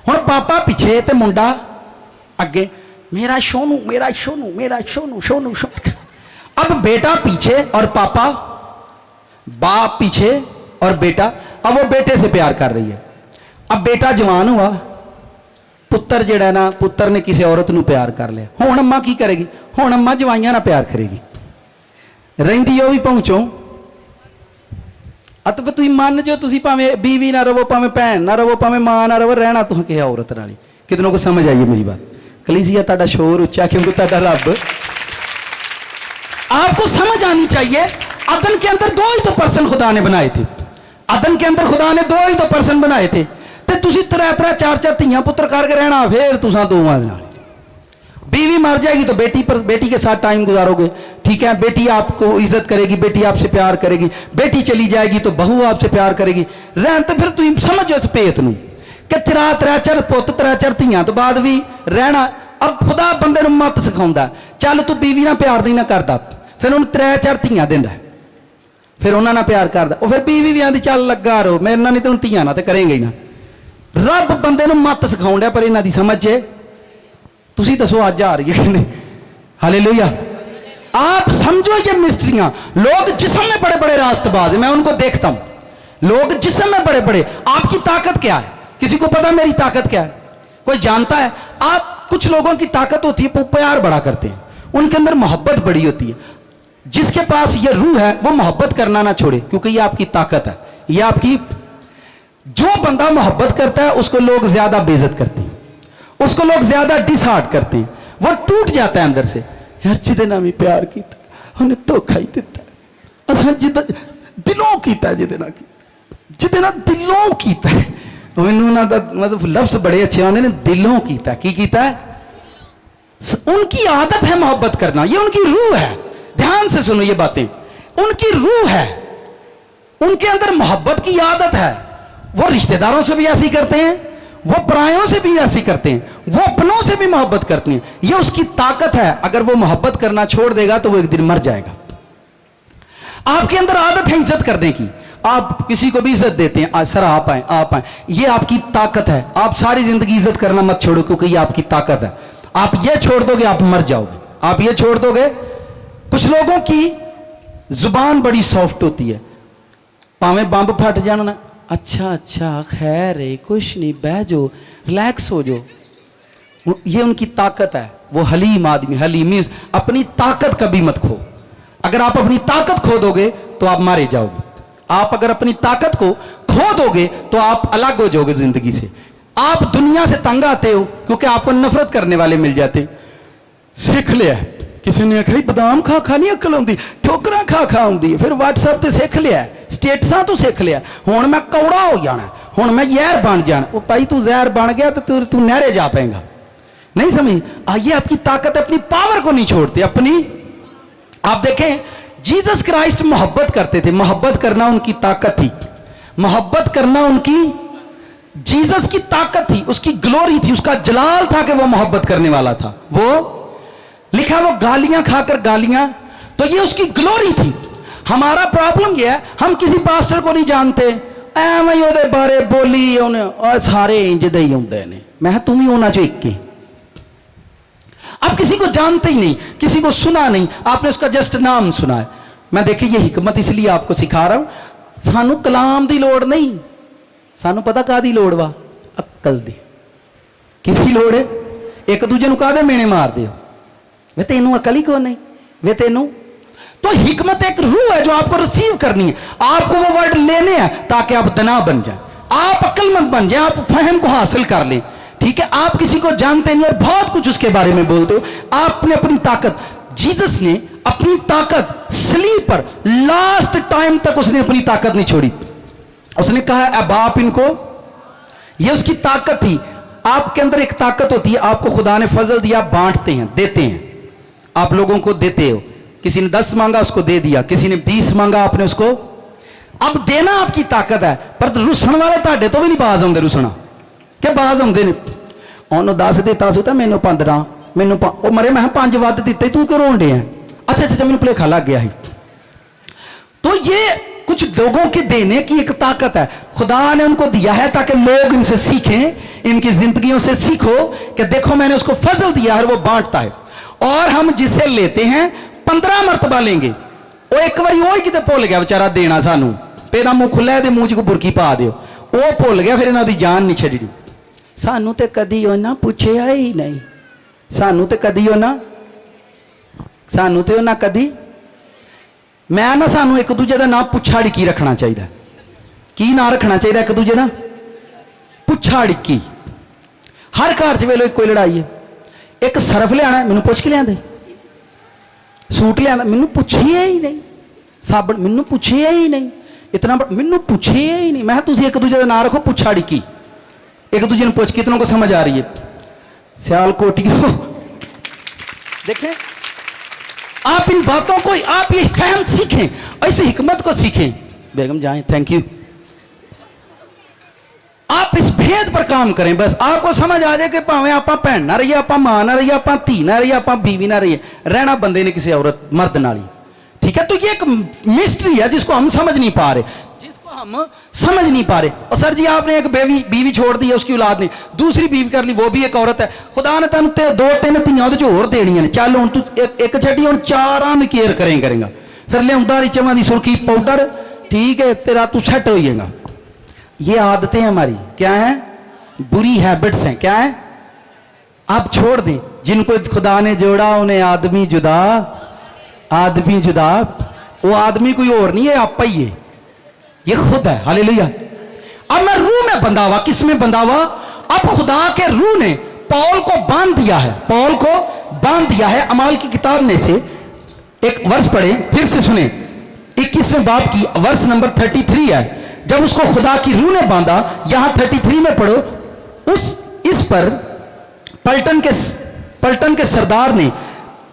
हुण पापा पीछे ते मुंडा अगे मेरा सोनू मेरा सोनू मेरा सोनू सोनू सोनू अब बेटा पीछे और पापा बाप पीछे और बेटा अब वो बेटे से प्यार कर रही है अब बेटा जवान हुआ पुत्र जेड़ा ना पुत्र ने किसी औरत नू प्यार कर लिया हुण अम्मा की करेगी हुण अम्मा जवाइयां ना प्यार करेगी रहिंदी वो भी पहुंचो अत तुम मन जो तुम भावें बीवी ना रवो भावें भैन ना रवो भावें मां ना रवो रहना तुम कि औरत नाली कितनों को समझ आइए मेरी बात कलीसिया ताड़ा शोर उच्चा क्योंकि ताड़ा रब आपको समझ आनी चाहिए अदन के अंदर दो ही तो पर्सन खुदा ने बनाए थे अदन के अंदर खुदा ने दो ही तो पर्सन बनाए थे ते तुसी त्रै त्रै चार चार धियां पुत्र करके रहना फिर तुसा दोवां दे नाल बीवी मर जाएगी तो बेटी के साथ टाइम गुजारोगे ठीक है बेटी आपको इज्जत करेगी बेटी आपसे प्यार करेगी बेटी चली जाएगी तो बहू आपसे प्यार करेगी रहन तो फिर तुम समझो इस पेत नूं कि त्रै त्रै चार पुत त्रै चार धियां तो बाद भी रहना अब खुदा बंदे नूं मत सिखाउंदा चल तू बीवी नाल प्यार नहीं ना करदा फिर उन्हें त्रै चार धियां दिंदा फिर उन्हां नाल प्यार करदा वो फिर बीवी भी आंदी चल लगा रहो मेरे नाल नहीं तो धियां नाल ते करेंगे ही ना रब बंदे नूं मत सिखाउंदा पर इन्हां दी समझ च तुसी दसो अज आ रही है नहीं हालेलुया आप समझो ये मिस्ट्रियां लोग जिस्म में बड़े बड़े रास्तबाज मैं उनको देखता हूं लोग जिस्म में बड़े बड़े आपकी ताकत क्या है किसी को पता मेरी ताकत क्या है कोई जानता है आप कुछ लोगों की ताकत होती है वो प्यार बड़ा करते हैं उनके अंदर मोहब्बत बड़ी होती है जिसके पास ये रूह है वो मोहब्बत करना ना छोड़े क्योंकि ये आपकी ताकत है ये आपकी जो बंदा मोहब्बत करता है उसको लोग ज्यादा बेइज्जत करते हैं उसको लोग ज्यादा डिसहार्ट करते हैं वो टूट जाता है अंदर से यार जिदे नाल प्यार किया उन्हें धोखा ही दिता असां दिलों किया जिदे नाल दिलों किया मैनूं उन्हां दा मतलब लफ्ज बड़े अच्छे आने ने दिलों किया की कीता उनकी आदत है मोहब्बत करना ये उनकी रूह है ध्यान से सुनो ये बातें उनकी रूह है उनके अंदर मोहब्बत की आदत है वो रिश्तेदारों से भी ऐसी करते हैं वो परायों से भी ऐसी करते हैं वो अपनों से भी मोहब्बत करते हैं ये उसकी ताकत है अगर वो मोहब्बत करना छोड़ देगा तो वो एक दिन मर जाएगा आपके अंदर आदत है इज्जत करने की आप किसी को भी इज्जत देते हैं सर आप आए ये आपकी ताकत है आप सारी जिंदगी इज्जत करना मत छोड़ो क्योंकि ये आपकी ताकत है आप ये छोड़ दोगे आप मर जाओगे, आप ये छोड़ दोगे। कुछ लोगों की जुबान बड़ी सॉफ्ट होती है, भावें बंब फट जाना ना, अच्छा अच्छा खैर है कुछ नहीं, बह जाओ रिलैक्स हो जाओ, ये उनकी ताकत है। वो हलीम आदमी, हलीमी, अपनी ताकत कभी मत खो। अगर आप अपनी ताकत खो दोगे तो आप मारे जाओगे। आप अगर अपनी ताकत को खो दोगे तो आप अलग हो जाओगे जिंदगी से। आप दुनिया से तंग आते हो क्योंकि आपको नफरत करने वाले मिल जाते। सीख लिया किसी ने कहा बादाम खा खा नहीं अकल आती, ठोकरा खा खा आती, फिर व्हाट्सएप ते सीख लिया, स्टेटसा तो सीख लिया, हुण मैं कौड़ा हो जाना, हुण मैं जहर बन जाना। वो भाई तू जहर बन गया तो तू नहरे जा पाएगा। नहीं समझ आइए, आपकी ताकत अपनी पावर को नहीं छोड़ते अपनी। आप देखें जीसस क्राइस्ट मोहब्बत करते थे, मोहब्बत करना उनकी ताकत थी, मोहब्बत करना उनकी जीसस की ताकत थी, उसकी ग्लोरी थी, उसका जलाल था कि वो मोहब्बत करने वाला था। वो लिखा वो गालियां खाकर गालियां, तो ये उसकी ग्लोरी थी। हमारा प्रॉब्लम यह है हम किसी पास्टर को नहीं जानते, एवं ही बारे बोली उन्हें सारे इंज दे ही होंगे ने, मैं तुम ही होना चाहिए के। आप किसी को जानते ही नहीं, किसी को सुना नहीं, आपने उसका जस्ट नाम सुना है। मैं देखिए ये हिकमत इसलिए आपको सिखा रहा हूं, सानू कलाम की लोड़ नहीं, सानू पता कादी लोड़ वा, अक्ल दी। किसकी लोड़ है? एक दूजे को कादे मेने मार दो, वे तेनू अकल ही कौन नहीं, वे तेनू। तो हिकमत एक रूह है जो आपको रिसीव करनी है, आपको वो वर्ड लेने हैं ताकि आप दना बन जाए, आप अक्लमंद बन जाए, आप फहम को हासिल कर ले। ठीक है, आप किसी को जानते नहीं और बहुत कुछ उसके बारे में बोलते हो। आपने अपनी ताकत, जीसस ने अपनी ताकत सलीब पर लास्ट टाइम तक उसने अपनी ताकत नहीं छोड़ी। उसने कहा अब आप इनको, ये उसकी ताकत थी। आपके अंदर एक ताकत होती है, आपको खुदा ने फजल दिया, बांटते हैं, देते हैं, आप लोगों को देते हो। किसी ने 10 मांगा उसको दे दिया, किसी ने 20 मांगा आपने उसको। अब देना आपकी ताकत है, पर रुसन वाले ताडे तो भी नहीं बाज आउंदे, रुसना कि बाज आउंदे ने। ਉਹਨੂੰ 10 ਦਿੱਤਾ ਸੀ ਤਾਂ ਮੈਨੂੰ 15, ਮੈਨੂੰ ਉਹ ਮਰੇ ਮੈਂ 5 ਵੱਧ ਦਿੱਤੇ, ਤੂੰ क्यों रोन डे है? अच्छा अच्छा मैंने भुलेखा लग गया है। तो ये कुछ लोगों के देने की एक ताकत है, खुदा ने उनको दिया है ताकि लोग इनसे सीखें, इनकी जिंदगियों से सीखो कि देखो मैंने उसको फजल दिया है, वो बांटता है। और हम जिसे लेते हैं 15 मरतबा लेंगे। वो एक बार वो ही कितने भुल गया बेचारा देना सानू, पेरा मुंह खुला है मुंह च को बुरकी पा दो, वो भुल गया, फिर इन्हों की जान नहीं छड़ी। सानू तो कदी उन्हें पूछया ही नहीं, सानू तो कदी उन्हें, सानू तो उन्हें कदी, मैं ना सानू एक दूजे का नाम पुछा डिक्की रखना चाहिए। की ना रखना चाहिए एक दूजे का? पुछा डिक्की। हर घर च वेलो कोई लड़ाई है, एक सरफ लिया मैनू पुछ के लिया, सूट लिया मैनू पुछिया ही नहीं, साबन मैनू पुछिया ही नहीं, इतना मैनू पुछिया ही नहीं। मैं तुम एक दूजे का नाम रखो पुछा डिक्की, एक दूजे ने पूछ, कितनों को समझ आ रही है? सियालकोटियों देखें, आप इन बातों को, आप ये फहम सीखें, ऐसे हिकमत को सीखें। बेगम जाएं, थैंक यू। आप इस भेद पर काम करें, बस आपको समझ आ जाए कि भावें आप भैन ना रहिए, आप मां ना रहिए, आप धी ना रहिए, आप बीवी ना रहिए, रहना बंदे ने किसी औरत मर्द नाल ही। ठीक है, तो ये एक मिस्ट्री है जिसको हम समझ नहीं पा रहे, हम समझ नहीं पा रहे। और सर जी आपने एक बीवी छोड़ दी है, उसकी औलाद ने दूसरी बीवी कर ली, वो भी एक औरत है। खुदा ने तेन 2-3 धियां उहदे च होर देनियां ने, चल हुण तू एक छड्डी, हुण 4 दी केयर करेगा, फिर लियाउंदा रिचवां दी सुर्खी पाउडर, ठीक है तेरा तू सेट हो जाएगा। ये आदतें हमारी क्या है? बुरी हैबिट्स हैं। क्या है? आप छोड़ दें, जिनको खुदा ने जोड़ा उन्हें आदमी जुदा, आदमी जुदा। वो आदमी कोई और नहीं है, आप ही है, ये खुद है। हालेलुया। अब मैं रूह में बंधा हुआ, किस में बंधा हुआ? अब खुदा के रूह ने पौल को बांध दिया है, पौल को बांध दिया है। अमाल की किताब में से एक वर्ष पढ़े, फिर से सुने, 21वें बाब की वर्ष नंबर 33 है। जब उसको खुदा की रूह ने बांधा, यहां 33 में पढ़ो, इस पर पलटन के सरदार ने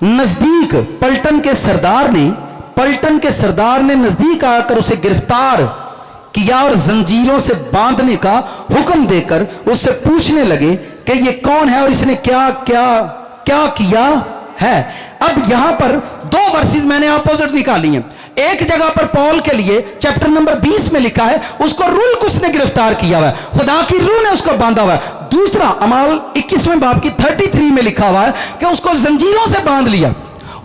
नजदीक, पलटन के सरदार ने नजदीक आकर उसे गिरफ्तार किया और जंजीरों से बांधने का हुक्म देकर उससे पूछने लगे कि ये कौन है और इसने क्या क्या क्या किया है। अब यहां पर 2 वर्सेस मैंने अपोजिट निकाली हैं। एक जगह पर पौल के लिए चैप्टर नंबर 20 में लिखा है उसको रूह कुछ ने गिरफ्तार किया हुआ है, खुदा की रूह ने उसको बांधा हुआ है। दूसरा अमाल 21वें बाब की 33 में लिखा हुआ है कि उसको जंजीरों से बांध लिया,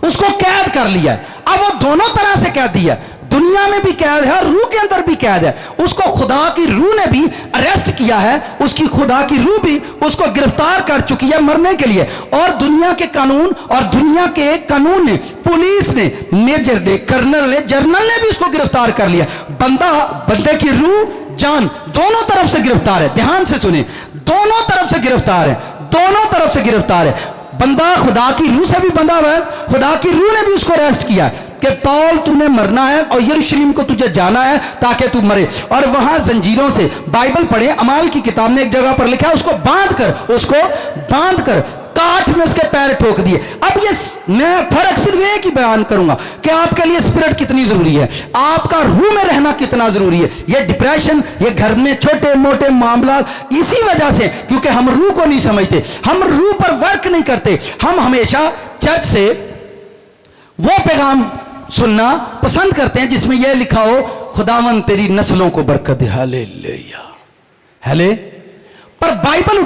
उसको कैद कर लिया। अब वो दोनों तरह से कैदी है, दुनिया में भी कैद है और रूह के अंदर भी कैद है। उसको खुदा की रूह ने भी अरेस्ट किया है, उसकी खुदा की रूह भी उसको गिरफ्तार कर चुकी है मरने के लिए। और दुनिया के कानून और दुनिया के कानून ने, पुलिस ने, मेजर ने, कर्नल ने, जनरल ने भी उसको गिरफ्तार कर लिया। बंदे की रूह जान दोनों तरफ से गिरफ्तार है। ध्यान से सुने, दोनों तरफ से गिरफ्तार है, दोनों तरफ से गिरफ्तार है। बंदा खुदा की रूह से भी बंधा हुआ है, खुदा की रूह ने भी उसको अरेस्ट किया कि पौल तूने मरना है और यरूशलेम को तुझे जाना है ताकि तू मरे। और वहां जंजीरों से, बाइबल पढ़े, अमाल की किताब में एक जगह पर लिखा है उसको बांध कर काठ में उसके पैर ठोक दिए। अब ये मैं फर्क सिर्फ एक ही बयान करूंगा कि आपके लिए स्पिरिट कितनी जरूरी है, आपका रूह में रहना कितना जरूरी है। ये डिप्रेशन, ये घर में छोटे मोटे मामला इसी वजह से, क्योंकि हम रूह को नहीं समझते, हम रूह पर वर्क नहीं करते। हम हमेशा चर्च से वो पैगाम सुनना पसंद करते हैं जिसमें यह लिखा हो, खुदावन तेरी नस्लों को बरकत दे। हालेलुया, हाले। पर बाइबल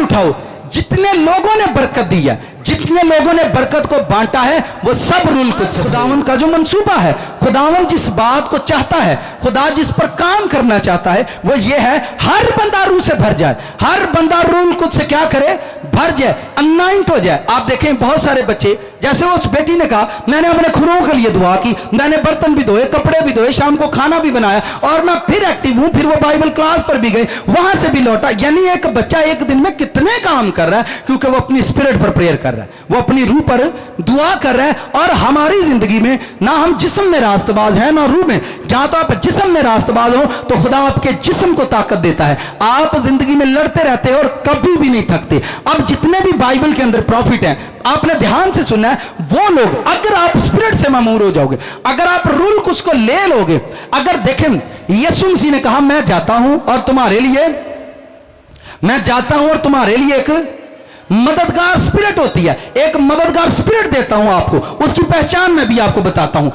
उठाओ, जितने लोगों ने बरकत दी है, जितने लोगों ने बरकत को बांटा है, वो सब रूल कुछ खुदावन का जो मंसूबा है, खुदावन जिस बात को चाहता है, खुदा जिस पर काम करना चाहता है, वो ये है हर बंदा रूह से भर जाए, हर बंदा रूह कुछ से क्या करे, भर जाए, अनाइंट हो जाए। आप देखें बहुत सारे बच्चे, जैसे उस बेटी ने कहा मैंने अपने खुरों के लिए दुआ की, मैंने बर्तन भी धोए, कपड़े भी धोए, शाम को खाना भी बनाया और मैं फिर एक्टिव हूं। फिर वो बाइबल क्लास पर भी गए, वहां से भी लौटा। यानी एक बच्चा एक दिन में कितने काम कर रहा है, क्योंकि वो अपनी स्पिरिट पर प्रेयर कर रहा है, वो अपनी रूह पर दुआ कर रहा है। और हमारी जिंदगी में ना हम जिस्म में रास्तबाज हैं ना रूह में। जहां तो आप जिस्म में रास्तबाज हो तो खुदा आपके जिस्म को ताकत देता है, आप जिंदगी में लड़ते रहते हो और कभी भी नहीं थकते। अब जितने भी बाइबल के अंदर प्रॉफिट हैं, आपने ध्यान से सुनना है, वो लोग, अगर आप स्पिरिट से मामूर हो जाओगे, अगर आप रूल कुछ को ले लोगे, अगर देखें यीशु मसीह ने कहा मैं जाता हूं और तुम्हारे लिए एक मददगार स्पिरिट होती है, एक मददगार स्पिरिट देता हूं आपको। उसकी पहचान मैं भी आपको बताता हूं,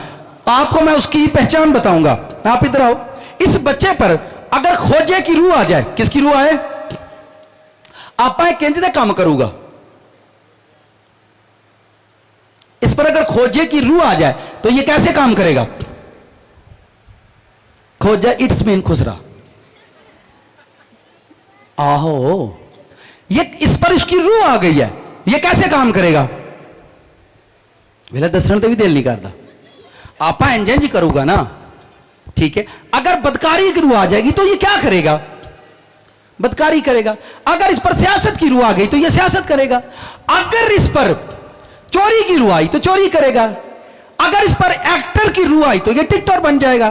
आपको मैं उसकी पहचान बताऊंगा। आप इधर आओ। इस बच्चे पर अगर खोजे की रूह आ जाए, किसकी रूह आए, आप कहते काम करूंगा। इस पर अगर खोजे की रूह आ जाए तो ये कैसे काम करेगा? खोजा इट्स मीन खुसरा, आहो, ये इस पर इसकी रूह आ गई है, ये कैसे काम करेगा? मेरा दसन तो भी दिल नहीं करता, आप इंजन जी करूंगा ना, ठीक है। अगर बदकारी की रूह आ जाएगी तो ये क्या करेगा? बदकारी करेगा। अगर इस पर सियासत की रूह आ गई तो ये सियासत करेगा। अगर इस पर चोरी की रूह आई तो चोरी करेगा। अगर इस पर एक्टर की रूह आई तो ये टिकटॉकर बन जाएगा।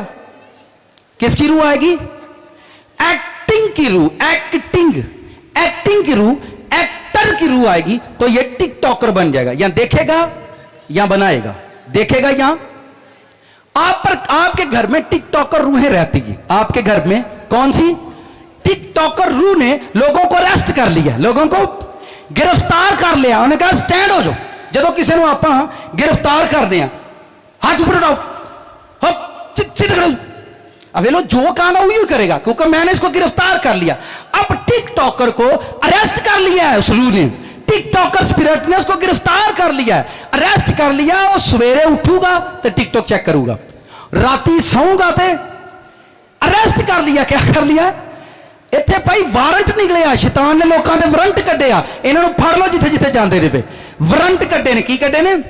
किसकी रूह आएगी? एक्टिंग की रूह, एक्टिंग की रूह, एक्टर की रूह आएगी तो ये टिकटॉकर बन जाएगा। या देखेगा या बनाएगा, देखेगा या आप पर। आपके घर में टिकटॉकर रूहें रहती है, आपके घर में कौन सी? टिकटॉकर रूह ने लोगों को अरेस्ट कर लिया, लोगों को गिरफ्तार कर लिया। उन्होंने कहा स्टैंड हो जाओ, जो किसी को आप गिरफ्तार करते हैं हाथ ऊपर उठाओ, अब लो जो काम है वही करेगा, क्योंकि मैंने इसको गिरफ्तार कर लिया। अब टिकटॉकर को अरेस्ट कर लिया है उस रूह ने, टिकटॉकर स्पिरिट ने उसको गिरफ्तार कर लिया है, अरेस्ट कर लिया। वो सवेरे उठूगा तो टिकटॉक चेक करूंगा, राती सोऊंगा तो अरेस्ट कर लिया। क्या कर लिया? इतने भाई वारंट निकलिया, शैतान ने लोगों के वारंट कढ़िया, इन्होंने फड़ लो जिथे जिथे जाते रहे। वारंट कढ़े ने, की कढ़े ने?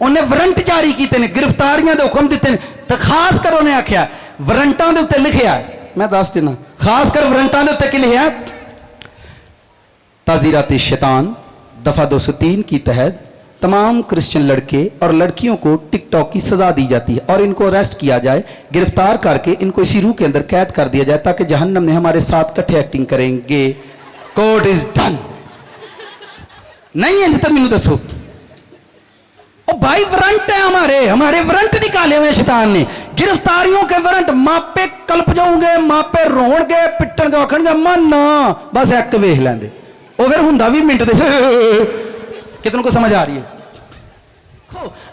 उन्हें वारंट जारी किए ने, गिरफ्तारियां के हुक्म दिते ने। तो खास कर उन्हें आख्या वारंटां दे उत्ते लिखिया, मैं दस देना, खास कर वारंटां दे उत्ते की लिखिया, ताज़ीरात शैतान दफा 203 की तहत तमाम क्रिश्चियन लड़के और लड़कियों को टिकटॉक की सजा दी जाती है और इनको अरेस्ट किया जाए, गिरफ्तार करके इनको इसी रूह के अंदर कैद कर दिया जाए ताकि जहन्नम में हमारे साथ इकट्ठे एक्टिंग करेंगे। Court is done. नहीं है जितना मैनू दसो, ओ भाई वारंट है, हमारे वारंट निकाले हुए शैतान ने, गिरफ्तारियों के वारंट। मापे कल्प जाओगे, मापे रोणगे, पिटणगे, आखणगे मना बस एक वेख लेंदे, वो फिर हुंदा भी मिनट दे। कितनों को समझ आ रही है?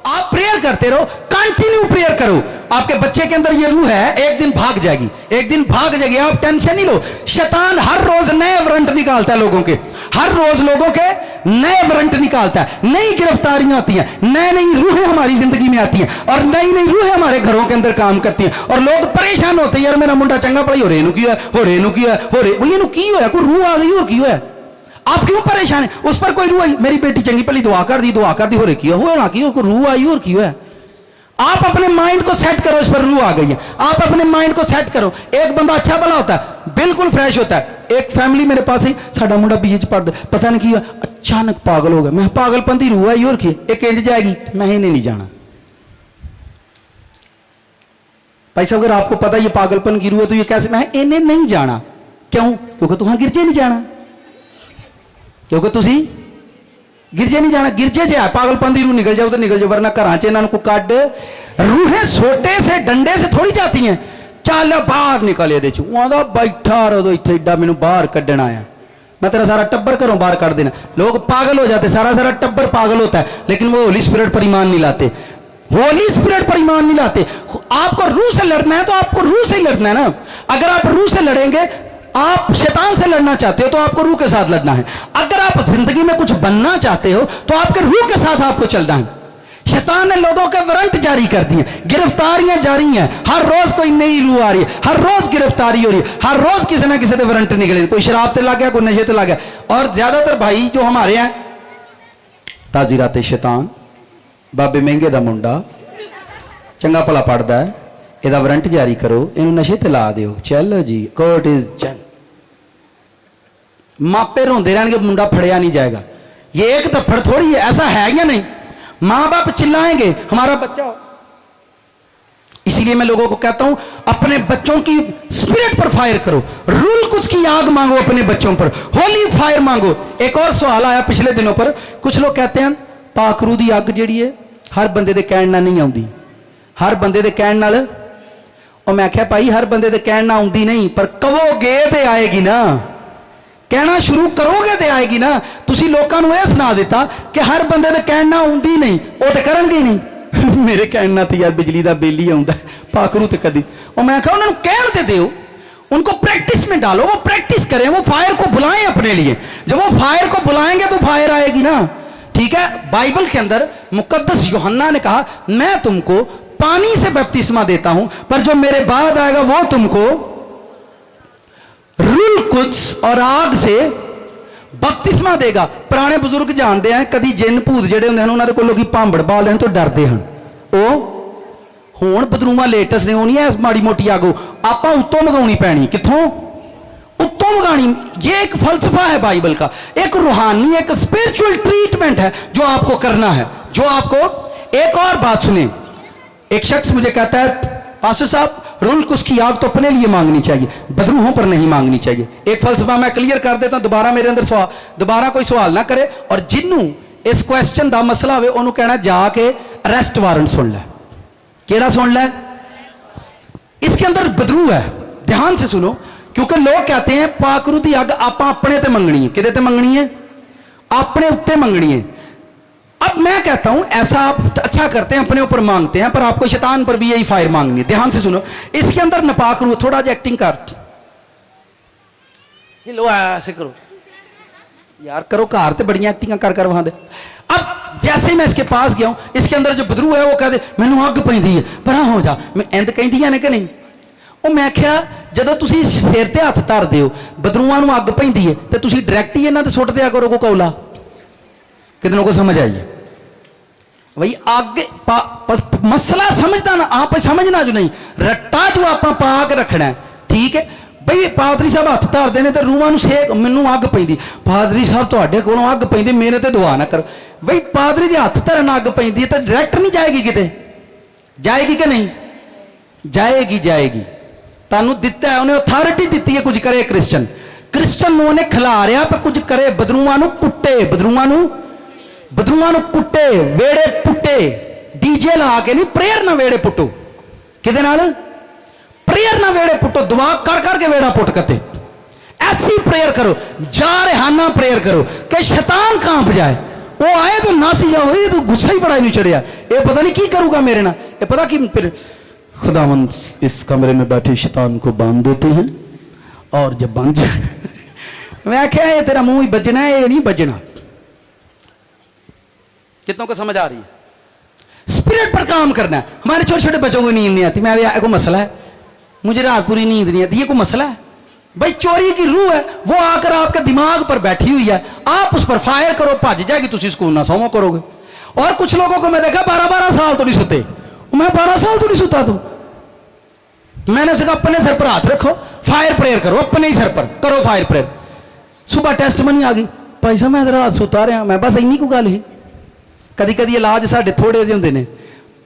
आप प्रेयर करते रहो, कंटिन्यू प्रेयर करो। आपके बच्चे के अंदर ये रूह है, एक दिन भाग जाएगी, एक दिन भाग जाएगी। आप टेंशन नहीं लो। शैतान हर रोज नए वारंट निकालता है लोगों के, हर रोज लोगों के नए वारंट निकालता है, नई गिरफ्तारियां आती हैं, नई नई रूहें हमारी जिंदगी में आती हैं और नई नई रूहें हमारे घरों के अंदर काम करती हैं और लोग परेशान होते हैं, यार मेरा मुंडा चंगा पढ़ाई हो रेनू की हो रेनू की हो रे वो की होया, कोई रूह आ गई और की होया, आप क्यों परेशान है? उस पर कोई रूह आई, मेरी बेटी चंगी भली दुआ कर दी हो रे की हो ना की हो, रूह आई और की हो। आप अपने माइंड को सेट करो, इस पर रूह आ गई है, आप अपने माइंड को सेट करो। एक बंदा अच्छा भला होता है, बिल्कुल फ्रेश होता है। एक फैमिली मेरे पास ही, साडा मुंडा बीए च पढ़दा, पता नहीं की अचानक पागल हो गया। मैं पागलपंती रूह आई और की एक इंज जाएगी, मैं इन्हें नहीं जाना। भाई साहब अगर आपको पता ये पागलपन की रूह है तो ये कैसे, मैं इन्हें नहीं जाना। क्यों? क्योंकि तुहां गिरजे नहीं जाना, क्योंकि तुसी गिरजे नहीं जाना। गिरजे च है पागलपन की रूह, निकल जाओ तो निकल जाओ, वरना घर च इन्हों को कड। रूहें सोटे से डंडे से थोड़ी जाती हैं। चल बाहर निकल ये बैठा रहो, इतने एडा मैनू बाहर कढ़ना आया, मैं तेरा सारा टब्बर घरों बाहर कर देना। लोग पागल हो जाते, सारा सारा टब्बर पागल होता है, लेकिन वो होली स्पिरिट पर ईमान नहीं लाते, होली स्पिरिट पर ईमान नहीं लाते। आपको रूह से लड़ना है तो आपको रूह से ही लड़ना है ना। अगर आप रूह से लड़ेंगे, आप शैतान से लड़ना चाहते हो तो आपको रूह के साथ लड़ना है। अगर आप जिंदगी में कुछ बनना चाहते हो तो आपके रूह के साथ आपको चलना है। शैतान ने लोगों के वारंट जारी कर दिए, गिरफ्तारियां जारी हैं, हर रोज कोई नई रूह आ रही है, हर रोज गिरफ्तारी हो रही है, हर रोज किसी ना किसी के वारंट निकले, कोई शराब ते लग गया, कोई नशे ते लग गया। और ज्यादातर भाई जो हमारे हैं, ताजीराते शैतान, बाबे महंगे दा मुंडा चंगा भला पढ़ता है, ਇਹਦਾ वारंट जारी करो, इन नशे ते ला दिओ, चलो जी कोर्ट इज जन। मापे रोंदे रहणगे, मुंडा फड़िया नहीं जाएगा। ये एक थप्पड़ थोड़ी है, ऐसा है या नहीं? माँ बाप चिल्लाएंगे हमारा बच्चा हो। इसीलिए मैं लोगों को कहता हूं अपने बच्चों की स्पिरिट पर फायर करो, रूल कुछ की आग मांगो अपने बच्चों पर, होली फायर मांगो। एक और सवाल आया पिछले दिनों पर, कुछ लोग कहते हैं पाखरू की अग जिहड़ी है हर बंदे दे कहण नाल नहीं आउंदी, हर बंदे दे कहण नाल। और मैं आख्या भाई हर बंदे दे कहण नाल आउंदी नहीं, पर कहोगे ते आएगी ना, कहना शुरू करोगे तो आएगी ना। तुसी लोगों को यह सुना दिता कि हर बंदे दे कहना आउंदी नहीं, वो तो करनगे नहीं। मेरे कहना तो यार बिजली का बिल ही आउंदा, पाखरू तो कदी। और मैं कहा उन्होंने कहण ते दिओ, उनको प्रैक्टिस में डालो, वो प्रैक्टिस करें, वो फायर को बुलाएं अपने लिए। जब वो फायर को बुलाएंगे तो फायर आएगी ना। ठीक है, बाइबल के अंदर मुकद्दस यूहन्ना ने कहा मैं तुमको पानी से बपतिस्मा देता हूं, पर जो मेरे बाद आएगा वो तुमको रूल कुछ और आग से बपतिस्मा देगा। पुराने बुजुर्ग जानते हैं, कभी जिन भूत जेडे होंगे उन्होंने कोलों की भांबड़ पा लेने तो डरते हैं। वो हुण बदरूमा लेटेस्ट ने होनी है माड़ी मोटी आगो, आप उत्तों मंगानी पैनी, कितों उत्तों मंगानी। ये एक फलसफा है बाइबल का, एक रूहानी, एक स्पिरिचुअल ट्रीटमेंट है जो आपको करना है, जो आपको। एक और बात सुने, एक शख्स मुझे कहता है पास्टर साहब रूल कुछ की आग तो अपने लिए मांगनी चाहिए, बदरूहों पर नहीं मांगनी चाहिए। एक फलसफा मैं क्लियर कर देता हूं, दोबारा मेरे अंदर सवाल, दोबारा कोई सवाल ना करे। और जिन्नू इस क्वेश्चन का मसला हो उन्होंने कहना जाके अरेस्ट वारंट सुन ले। केड़ा सुन ले? इसके अंदर बदरू है, ध्यान से सुनो, क्योंकि लोग कहते हैं पाखरू की अग आप अपने ते मंगनी है। किदे ते मंगनी है? अपने उत्ते मंगनी है। अब मैं कहता हूं ऐसा आप अच्छा करते हैं, अपने ऊपर मांगते हैं, पर आपको शैतान पर भी यही फायर मांगनी है। ध्यान से सुनो, इसके अंदर नपाक रूह, थोड़ा जा एक्टिंग कर, हिलो ऐसे करो यार, करो घर तो बड़ियां एक्टिंग कर कर वहां दे। अब जैसे ही मैं इसके पास गया हूं, इसके अंदर जो बदरू है वो कहते मैनू अग पैंदी है, पर हो जा, मैं इंद कहंदियां ने कि नहीं। ਉਹ ਮੈਂ ਕਿਹਾ ਜਦੋਂ ਤੁਸੀਂ ਸਿਰ ਤੇ ਹੱਥ ਧਰਦੇ ਹੋ, ਬਦਰੂਆਂ ਨੂੰ ਅੱਗ ਪੈਂਦੀ ਹੈ, ਤੇ ਤੁਸੀਂ ਡਾਇਰੈਕਟ ਹੀ ਇਹਨਾਂ ਤੇ ਸੁੱਟ ਦਿਆ ਕਰੋ ਕੋਕੌਲਾ। कितनों को समझ आई? भाई आगे मसला समझदा ना, आप समझना जो नहीं, रट्टा जो आप पा के रखना है। ठीक है भाई, पादरी साहब हथ धरते हैं तो रूहां नूं सेक, मैनू अग पैंदी, पादरी साहब तुहाडे कोलों अग पैंदी, मेरे ते दुआ ना करो। भाई पादरी दे हथ धरन अग पैंदी है तो डायरैक्ट नहीं जाएगी, किते जाएगी कि नहीं जाएगी? जाएगी। तुहानूं दिता है, उन्हें अथॉरिटी दी है कुछ करे। क्रिश्चन नूं उन्हें खिलारिया पर कुछ करे, बदरूआं नूं पुट्टे, बदरूआं नूं पुट्टे, वेड़े पुट्टे, डीजे ला के नहीं, प्रेयर ना वेड़े पुट्टो। किदे नाल? प्रेयर ना वेड़े पुट्टो, दुआ कर करके वेड़ा पुट करते। ऐसी प्रेयर करो, जारहाना प्रेयर करो कि शैतान कांप जाए। वो आए तो नासी जाओ, ये तो गुस्सा ही बड़ा नहीं चढ़िया, ये पता नहीं की करूंगा मेरे ना, ये ये पता कि फिर खुदावंद इस कमरे में बैठे शैतान को बांध देते हैं, और जब बांध जाए मैं क्या ये तेरा मुंह ही बजना है, ये नहीं बजना। कितनों को समझ आ रही है? स्पिरिट पर काम करना है। हमारे छोटे छोटे बच्चों को नींद नहीं आती, मैं कोई मसला है, मुझे रात पूरी नींद नहीं आती, ये कोई मसला है? भाई चोरी की रूह है, वो आकर आपके दिमाग पर बैठी हुई है, आप उस पर फायर करो, भज जाएगी, तुम स्कूल ना सोवो करोगे। और कुछ लोगों को मैं देखा 12-12 साल तो नहीं सोते, मैं 12 साल तो नहीं सोता, तो मैंने कहा अपने सर पर हाथ रखो, फायर प्रेयर करो, अपने ही सर पर करो फायर प्रेयर। सुबह टेस्ट मनी आ गई, भाई साहब मैं रात सुता रहा, मैं बस इन्नी को गल ही। कदी कदी इलाज साढ़े थोड़े ਜਿਹੇ ਹੁੰਦੇ ਨੇ,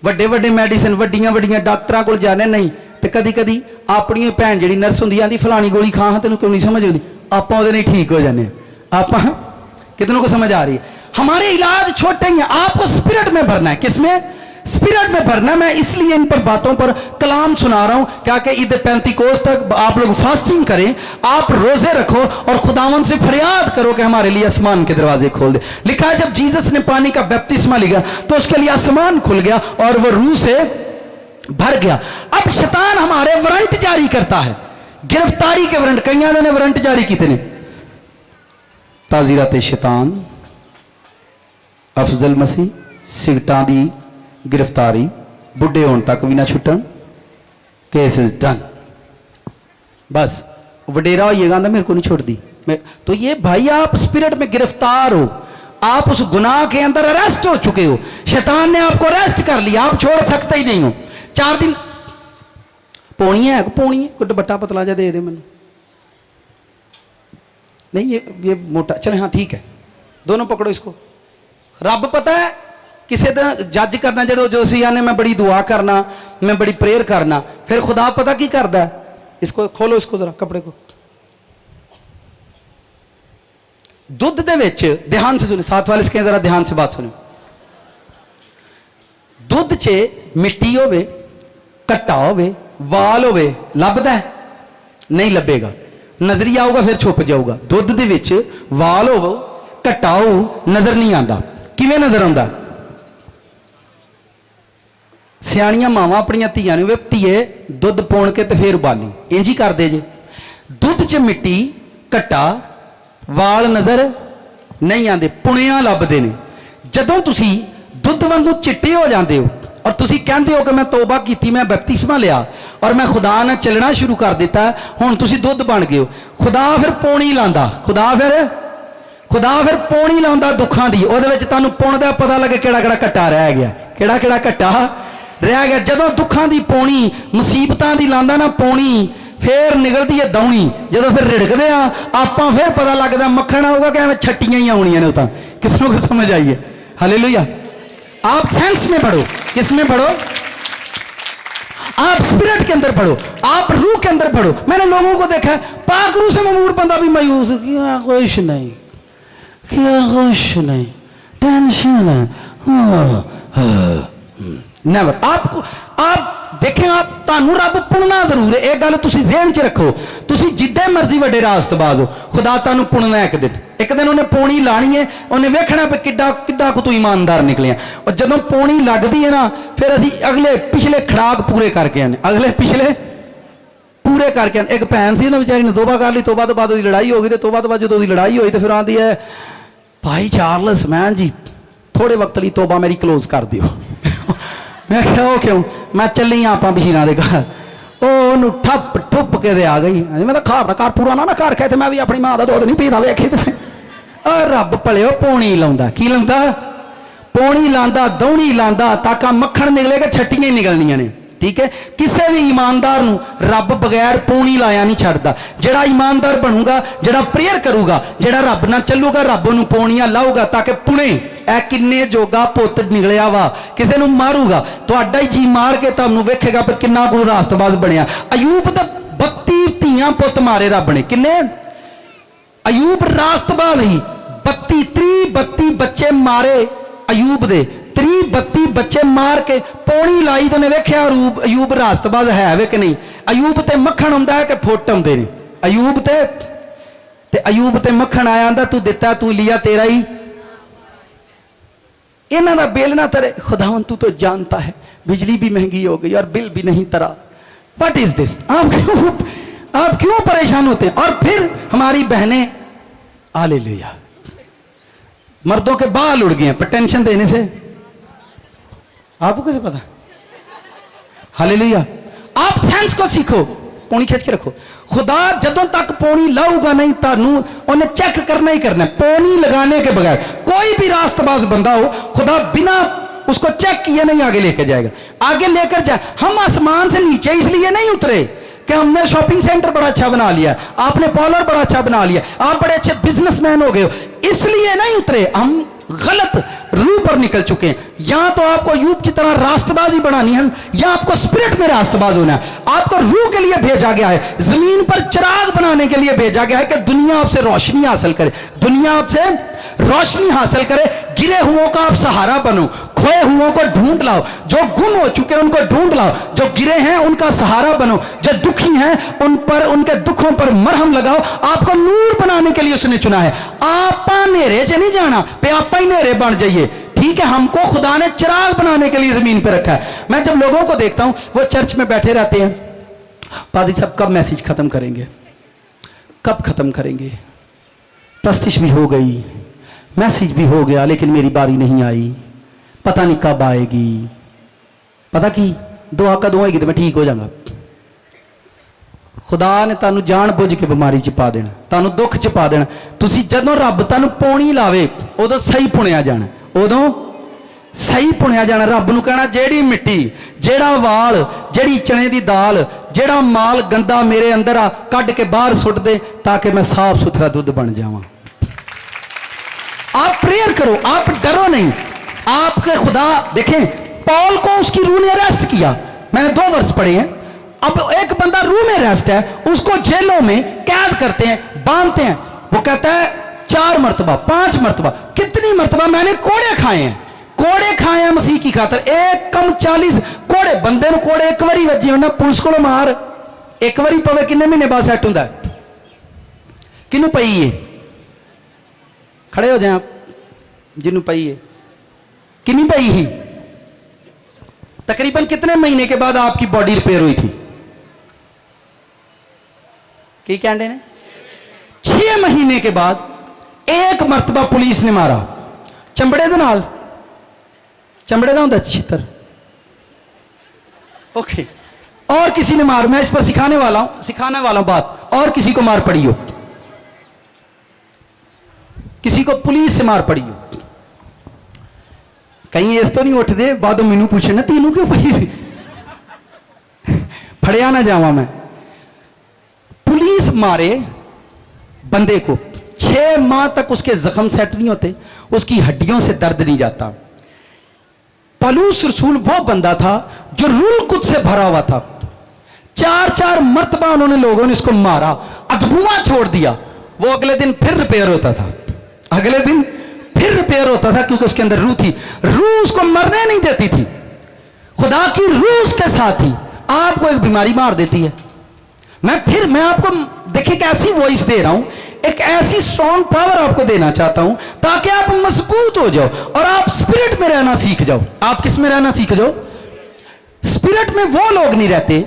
ਵੱਡੇ ਵੱਡੇ ਮੈਡੀਸਿਨ ਵੱਡੀਆਂ ਵੱਡੀਆਂ ਡਾਕਟਰਾਂ ਕੋਲ ਜਾਣੇ ਨਹੀਂ, ਤੇ ਕਦੀ ਕਦੀ ਆਪਣੀ ਭੈਣ ਜਿਹੜੀ ਨਰਸ ਹੁੰਦੀ ਆਂਦੀ ਫਲਾਣੀ ਗੋਲੀ ਖਾ, ਤੈਨੂੰ ਕਿਉਂ ਨਹੀਂ ਸਮਝ ਆਉਂਦੀ, ਆਪਾਂ ਉਹਦੇ ਨਾਲ ਠੀਕ ਹੋ ਜਾਂਦੇ ਆਪਾਂ। कितनों को समझ आ रही है? हमारे इलाज छोटे ही हैं, आपको स्पिरिट में भरना है। किसमें? स्पिरिट में भरना। मैं इसलिए इन पर बातों पर कलाम सुना रहा हूं, क्या कि ईद पैंतीकोस तक आप लोग फास्टिंग करें, आप रोजे रखो और खुदावन से फरियाद करो कि हमारे लिए आसमान के दरवाजे खोल दे। लिखा है जब जीसस ने पानी का बपतिस्मा लिया तो उसके लिए आसमान खुल गया और वह रूह से भर गया। अब शैतान हमारे वारंट जारी करता है, गिरफ्तारी के वारंट। कई ने वारंट जारी किए ने, ताजीरात शैतान, अफजल मसीह, सिगटां दी गिरफ्तारी, बुढ़े होने तक भी ना छुट्टन, केस इज डन। बस वडेरा होइएगा ना मेरे को नहीं छोड़ दी। तो ये भाई आप स्पिरिट में गिरफ्तार हो, आप उस गुनाह के अंदर अरेस्ट हो चुके हो, शैतान ने आपको अरेस्ट कर लिया, आप छोड़ सकते ही नहीं हो। 4 दिन पौनी है, पौनी है, कोई दुपट्टा पतला जा दे दे मैंने, नहीं ये मोटा, चले हाँ ठीक है, दोनों पकड़ो इसको। रब पता है किसी दिन जज करना, जो ने मैं बड़ी दुआ करना, मैं बड़ी प्रेयर करना, फिर खुदा पता की करता है, इसको खोलो, इसको जरा कपड़े को, दुध दे विच, ध्यान से सुने, साथ वाले इसके जरा ध्यान से बात सुने। दुध च मिट्टी होवे, कट्टा होवे, वाल होवे, लभदा है? नहीं लभेगा, नजरी आऊगा फिर छुप जाऊगा। दुध दे विच वाल होवो, कट्टा हो, नजर नहीं आता। किवें नजर आंदा? सियाणियां मावां अपनियां धीआं नूं वे धीए दुध पाउण के ते फिर उबाली, इंज ही करदे जे। दुध च मिट्टी, कट्टा, वाल नजर नहीं आते, पुणियां लभदे ने। जदों तुसी दुध वांगू चिट्टे हो जाते हो और तुसी कहते हो कि मैं तौबा की, मैं बपतिस्मा लिया और मैं खुदा ने चलना शुरू कर दिता, हुण तुसी दुध बन गए हो। खुदा फिर पौनी लांदा, खुदा फिर पौनी लांदा दुखां दी, उहदे विच तुहानूं पुण दा पता लगे किहड़ा किहड़ा कट्टा रह गया, किहड़ा किहड़ा कट्टा रह गया। जदों दुखां दी पौनी, मुसीबतां दी लांदा ना पौनी, फिर निकलती है दौनी। जदों फिर रिड़कदे आ आपां, फिर पता लगदा मक्खण आऊगा कि एवें छट्टियां ही आउणियां ने। तां किसनों को समझ आई है? हालेलुया। आप सेंस में पढ़ो, किस में पढ़ो? आप स्पिरिट के अंदर पढ़ो, आप रूह के अंदर पढ़ो। मैंने लोगों को देखा है पाक रूह से ममूर बंदा भी मायूस, क्या कुछ नहीं, क्या कुछ नहीं, टेंशन है, नेवर। आपको आप देखें, आप तानू रब पुणना जरूर है, एक गल तुसी ज़हन च रखो। तुसी जिड्डे मर्जी वड्डे रास्तबाज हो, खुदा तानू पुणना एक दिन। एक दिन उन्हें पौनी लानी है, उन्हें वेखना पे किड्डा किड्डा को तू ईमानदार निकलिया। और जदों पौनी लगती है ना, फिर असी अगले पिछले खड़ाक पूरे करके आने, अगले पिछले पूरे करके आने। एक भैन सी ना बेचारी ने तौबा कर ली, तौबा तो बाद लड़ाई हो गई, तो तौबा तो बाद जो लड़ाई हुई तो फिर आती है, भाई चार्लस मैन जी थोड़े वक्त लिए तौबा मेरी क्लोज कर दियो। मैं क्या हो क्यों? मैं चली आप बशीरा के घर, ओनू ठप ठुप के दे आ गई। मैं तो घर का घर पूरा ना घर खाए, मैं भी अपनी माँ का दुध नहीं पीता वेखे तुसें। रब भले पौनी लाउंदा, की लाउंदा? पौनी लांदा, दौनी लांदा, ताका मक्खन निकलेगा, छट्टियां निकलनियां ने। ठीक है, किसी भी ईमानदार नूं रब बगैर पौनी लाया नहीं छड्डदा। जिहड़ा ईमानदार बनूगा, जिहड़ा प्रेयर करूगा, जिहड़ा रब नाल चलूगा, रब नूं पौनियां लाऊगा ताकि पुणे ए किन्ने जोगा पुत निकलिया वा, किसी नूं मारूगा, तुहाडा ही जी मार के तुहानूं वेखेगा पर किन्ना कोई रास्तबाज बनया। अयूब तो 32 धीआं पुत मारे रब ने, किन्ने? अयूब रास्तबाज ही, 32 बच्चे मारे अयूब दे, 32 बच्चे मार के पौनी लाई। तो ने वेख्या अयूब रास्तबाज है वे कि नहीं? अयूब ते मक्खन आउंदा है कि फुट आउंदे ने? अयूब ते मक्खन आया, आंदा तू दिता तू लिया, तेरा ही। इन्हों का बिल ना तरे। खुदावन तू तो जानता है बिजली भी महंगी हो गई और बिल भी नहीं तरा। What is this? आप क्यों परेशान होते हैं? और फिर हमारी बहनें, हालेलुया, मर्दों के बाल उड़ गए हैं पर टेंशन देने से। आपको कैसे पता? हालेलुया। आप साइंस को सीखो, पौनी खींच के रखो। खुदा जदों तक पौनी लाऊगा नहीं तानू उन्हें चेक करना ही करना है। पौनी लगाने के बगैर कोई भी रास्तबाज बंदा हो, खुदा बिना उसको चेक किए नहीं आगे लेकर जाएगा। आगे लेकर जाए। हम आसमान से नीचे इसलिए नहीं उतरे कि हमने शॉपिंग सेंटर बड़ा अच्छा बना लिया, आपने पार्लर बड़ा अच्छा बना लिया, आप बड़े अच्छे बिजनेसमैन हो गए हो, इसलिए नहीं उतरे। हम गलत रूह पर निकल चुके हैं। या तो आपको यूब की तरह रास्तबाजी बनानी है, या आपको स्पिरिट में रास्तबाज होना है। आपको रूह के लिए भेजा गया है, जमीन पर चिराग बनाने के लिए भेजा गया है कि दुनिया आपसे रोशनी हासिल करे, दुनिया आपसे रोशनी हासिल करे। गिरे हुओं का आप सहारा बनो, खोए हुओं को ढूंढ लाओ, जो गुम हो चुके हैं उनको ढूंढ लाओ, जो गिरे हैं उनका सहारा बनो, जो दुखी हैं उन पर, उनके दुखों पर मरहम लगाओ। आपको नूर बनाने के लिए उसने चुना है। आप नेरे से नहीं जाना पे आप ही नेरे बन जाइए। ठीक है, हमको खुदा ने चिराग बनाने के लिए जमीन पर रखा है। मैं जब लोगों को देखता हूं वो चर्च में बैठे रहते हैं, पादी साहब कब मैसेज खत्म करेंगे, कब खत्म करेंगे, प्रस्तिश भी हो गई, मैसेज भी हो गया, लेकिन मेरी बारी नहीं आई, पता नहीं कब आएगी। पता की दुआ कदों होएगी तो मैं ठीक हो जाऊंगा। खुदा ने तानू जान बुझ के बीमारी च पा देना, तानू दुख च पा देना। तुसी जदों रब तानू पौनी लावे उदों सही पुणिया जाना, उदों सही पुणिया जाना। रब नू कहना जेड़ी मिट्टी, जेड़ा वाल, जेड़ी चने दी दाल, जेड़ा माल गंदा मेरे अंदर आ कढ़ के बाहर सुट दे ताकि मैं साफ सुथरा दुध बन जावां। आप प्रेयर करो, आप डरो नहीं। आपके खुदा देखें, पौल को उसकी रूह ने अरेस्ट किया, मैंने 2 वर्ष पढ़े हैं। अब एक बंदा रूह में अरेस्ट है, उसको जेलों में कैद करते हैं, बांधते हैं। वो कहता है 4 मरतबा 5 मरतबा, कितनी मरतबा मैंने कोड़े खाए हैं, कोड़े खाए हैं मसीह की खातर। एक कम 40 कोड़े, बंदे ने कोड़े एक बारी वजी होना, पुलिस को मार एक बारी पवे किन्ने महीने बाद सैट होंदा है? किनू पई है? खड़े हो जाए आप, जिन्हों पई है। किन्नी पई ही? तकरीबन कितने महीने के बाद आपकी बॉडी रिपेयर हुई थी? की कहते हैं 6 महीने के बाद एक मरतबा पुलिस ने मारा, चंबड़े दे नाल, चंबड़े का होंगे छितर, ओके, और किसी ने मार। मैं इस पर सिखाने वाला हूं बात। और किसी को मार पड़ी हो, किसी को पुलिस से मार पड़ी हो, कहीं इस तो नहीं उठते बाद मैनू पूछे ना तीनों क्यों पई थी, फड़िया ना जावा मैं। पुलिस मारे बंदे को, 6 माह तक उसके जख्म सेट नहीं होते, उसकी हड्डियों से दर्द नहीं जाता। पलूस रसूल वो बंदा था जो रूल कुछ से भरा हुआ था। 4 मरतबा उन्होंने लोगों ने उसको मारा, अधबुआ छोड़ दिया। वो अगले दिन फिर रिपेयर होता था, अगले दिन फिर रिपेयर होता था, क्योंकि उसके अंदर रूह थी। रूह उसको मरने नहीं देती थी। खुदा की रूह उसके साथ थी। आपको एक बीमारी मार देती है। मैं आपको देखिए एक ऐसी वॉइस दे रहा हूं, एक ऐसी स्ट्रॉन्ग पावर आपको देना चाहता हूं ताकि आप मजबूत हो जाओ और आप स्पिरिट में रहना सीख जाओ। आप किस में रहना सीख जाओ? स्पिरिट में। वो लोग नहीं रहते।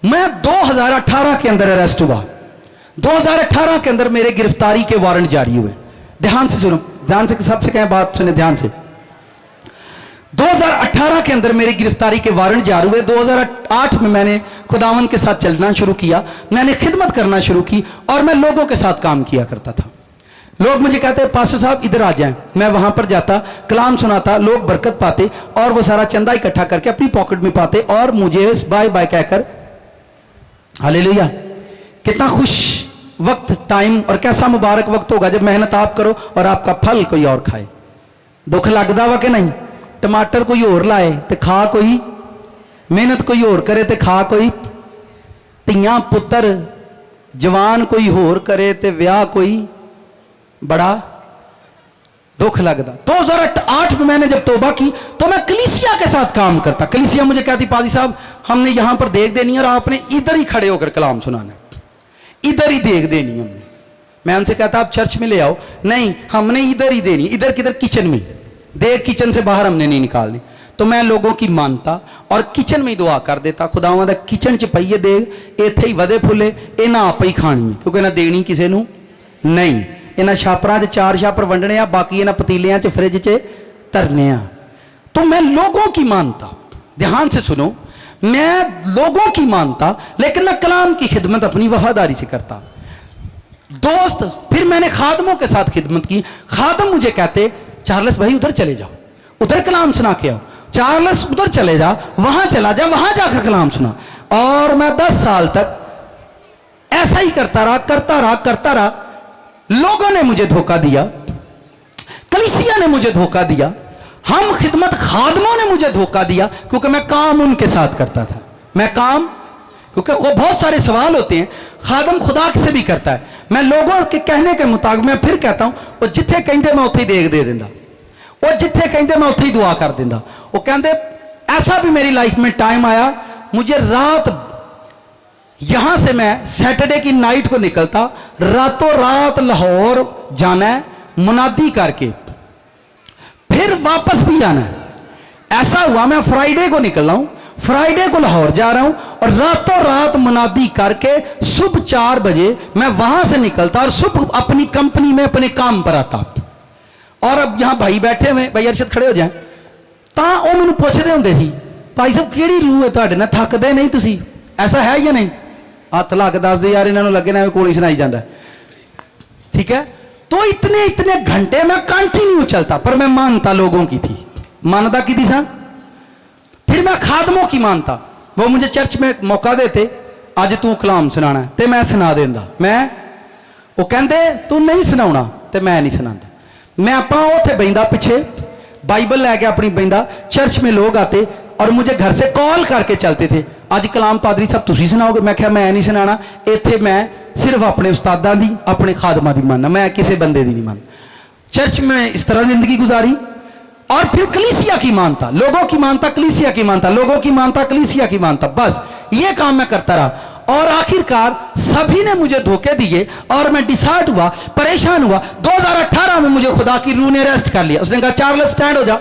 मैं 2018 के अंदर अरेस्ट हुआ, 2018 के अंदर मेरे गिरफ्तारी के वारंट जारी हुए। ध्यान से सुनो, ध्यान से, सबसे कहें बात सुने ध्यान से। 2018 के अंदर मेरी गिरफ्तारी के वारंट जारी हुए। 2008 में मैंने खुदावंद के साथ चलना शुरू किया, मैंने खिदमत करना शुरू की और मैं लोगों के साथ काम किया करता था। लोग मुझे कहते पास्टर साहब इधर आ जाएं, मैं वहां पर जाता, कलाम सुनाता, लोग बरकत पाते और वो सारा चंदा इकट्ठा करके अपनी पॉकेट में पाते और मुझे बाय बाय कहकर, हालेलुया। कितना खुश वक्त, टाइम, और कैसा मुबारक वक्त होगा जब मेहनत आप करो और आपका फल कोई और खाए। दुख लगता वा कि नहीं? टमाटर कोई और लाए तो खा कोई, मेहनत कोई और करे तो खा कोई, तियां पुत्र जवान कोई होर करे तो ब्याह कोई, बड़ा दुख लगता। 2008 में मैंने जब तौबा की तो मैं कलीसिया के साथ काम करता। कलीसिया मुझे कहती पादी साहब हमने यहां पर देख देनी है और आपने इधर ही खड़े होकर कलाम सुनाना, इधर ही देख देनी हमने। मैं उनसे कहता आप चर्च में ले आओ, नहीं हमने इधर ही देनी। इधर किधर? किचन में। देख किचन से बाहर हमने नहीं निकालनी। तो मैं लोगों की मानता और किचन में ही दुआ कर देता, खुदावां दा किचन च पईए देग, इत्थे ही वधे फुले, इन्हां आप ही खानी है, क्योंकि इन्हां देनी किसी नूं नहीं। इन्हां छापरां च 4 छापर वंडने आ, बाकी इन्हां पतीलियां च फ्रिज च धरने आ। तो मैं लोगों की मानता, ध्यान से सुनो, मैं लोगों की मानता, लेकिन मैं कलाम की खिदमत अपनी वफादारी से करता। दोस्त, फिर मैंने खादमों के साथ खिदमत की। खादम मुझे कहते, चार्ल्स भाई उधर चले जाओ, उधर कलाम सुना के आओ, चार्ल्स उधर चले जा, वहां चला जा, वहां जाकर कलाम सुना। और मैं 10 साल तक ऐसा ही करता रहा, करता रहा, करता रहा। लोगों ने मुझे धोखा दिया, कलीसिया ने मुझे धोखा दिया, हम खिदमत खादमों ने मुझे धोखा दिया, क्योंकि मैं काम उनके साथ करता था। मैं काम, क्योंकि वो बहुत सारे सवाल होते हैं, खादम खुदा से भी करता है। मैं लोगों के कहने के मुताबिक, मैं फिर कहता हूं, वो जिथे कहते मैं उत्थे ही देख दे दिंदा, वो जिथे कहते मैं उत्थे ही दुआ कर दिंदा। वो कहते, ऐसा भी मेरी लाइफ में टाइम आया, मुझे रात, यहां से मैं सैटरडे की नाइट को निकलता, रातों रात लाहौर जाना है मुनादी करके, फिर वापस भी आना है। ऐसा हुआ मैं फ्राइडे को निकल रहा हूं, फ्राइडे को लाहौर जा रहा हूं, और रातों रात मुनादी करके सुबह 4 बजे मैं वहां से निकलता और सुबह अपनी कंपनी में अपने काम पर आता। और अब यहां भाई बैठे हुए, भाई अरशद खड़े हो जाए, तो वो मैंने पूछते होंगे सी, भाई साहब केड़ी रूह है तुहाडे नाल, थकदे नहीं तुसी, ऐसा है या नहीं? हथ ला के दस दे यार, इन्होंने लगे ना कोई सुनाई जाता है, ठीक है। तो इतने इतने घंटे मैं कंटिन्यू चलता, पर मैं मानता लोगों की थी, मानता की थी सा। फिर मैं खादमों की मानता, वो मुझे चर्च में मौका देते, अज तू कलाम सुनाना है, तो मैं सुना देंदा। मैं, वो कहते तू नहीं सुनाना, तो मैं नहीं सुनाता। मैं आप उथे बहिंदा, पिछे बाइबल लैके अपनी बहिंदा, चर्च में लोग आते और मुझे घर से कॉल करके चलते थे, अज कलाम पादरी साहब तुसी सुनाओगे? मैं क्या, मैं नहीं सुनाना, इत्थे मैं सिर्फ अपने उस्तादां दी, अपने खादमां दी मानना, मैं किसी बंदे दी नहीं मानना। चर्च में इस तरह जिंदगी गुजारी। और फिर कलीसिया की मानता, लोगों की मानता, कलीसिया की मानता, लोगों की मानता, कलीसिया की मानता, बस ये काम मैं करता रहा। और आखिरकार सभी ने मुझे धोखे दिए और मैं डिसाइड हुआ, परेशान हुआ। 2018 में मुझे खुदा की रूह ने अरेस्ट कर लिया। उसने कहा चार्ल्स स्टैंड हो जा,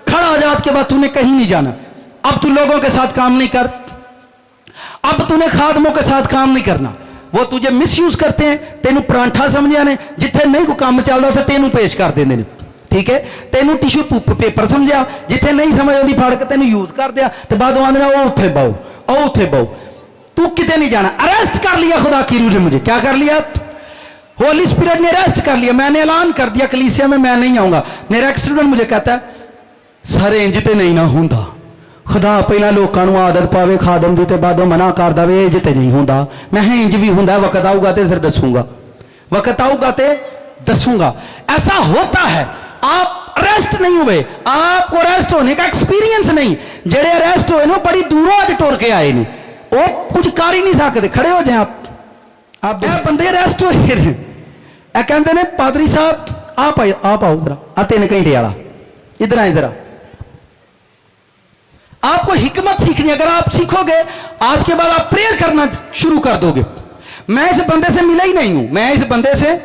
खड़ा हो जा, आज के बाद तूने कहीं नहीं जाना, अब तू लोगों के साथ काम नहीं कर, अब तूने खादमों के साथ काम नहीं करना, वो तुझे मिसयूज करते हैं, तेनू परांठा समझिया ने, जिथे नहीं कोई काम चलता उसे तेनू पेश कर देंगे ने, ठीक है। तेनू टिश्यू पेपर समझिया, जिथे नहीं समझ आती फड़ के तेनू यूज कर दिया, तो बाद आने वो उत्थे बहु, ओ उत्थे बहु, तू किते नहीं जाना। अरेस्ट कर लिया खुदा की रूह ने मुझे, क्या कर लिया? होली स्पिरिट ने अरेस्ट कर लिया। मैंने ऐलान कर दिया कलीसिया में मैं नहीं आऊंगा। मेरा एक स्टूडेंट मुझे कहता है सर इंज ते नहीं ना होंदा, खुदा पहला लोगों को आदत पावे खादम दी, ते बादों मना कर दे, इंज ते नहीं होंदा। मैं इंज भी होंदा, वक्त आऊगा तो फिर दसूंगा, वक्त आऊगा तो दसूंगा। ऐसा होता है। आप अरेस्ट नहीं हुए, आपको अरेस्ट होने का एक्सपीरियंस नहीं। जेड़े अरेस्ट हुए ना बड़ी दूरों आज टुर के आए नहीं, वो कुछ कर ही नहीं सकते। खड़े हो जाए आप बंदे अरेस्ट हुए, कहते ने पादरी साहब आप आओ जरा, आ 3 घंटे वाला इधर आए जरा। आपको हिकमत सीखनी, अगर आप सीखोगे आज के बाद आप प्रेयर करना शुरू कर दोगे। मैं इस बंदे से मिला ही नहीं हूं, मैं इस बंदे से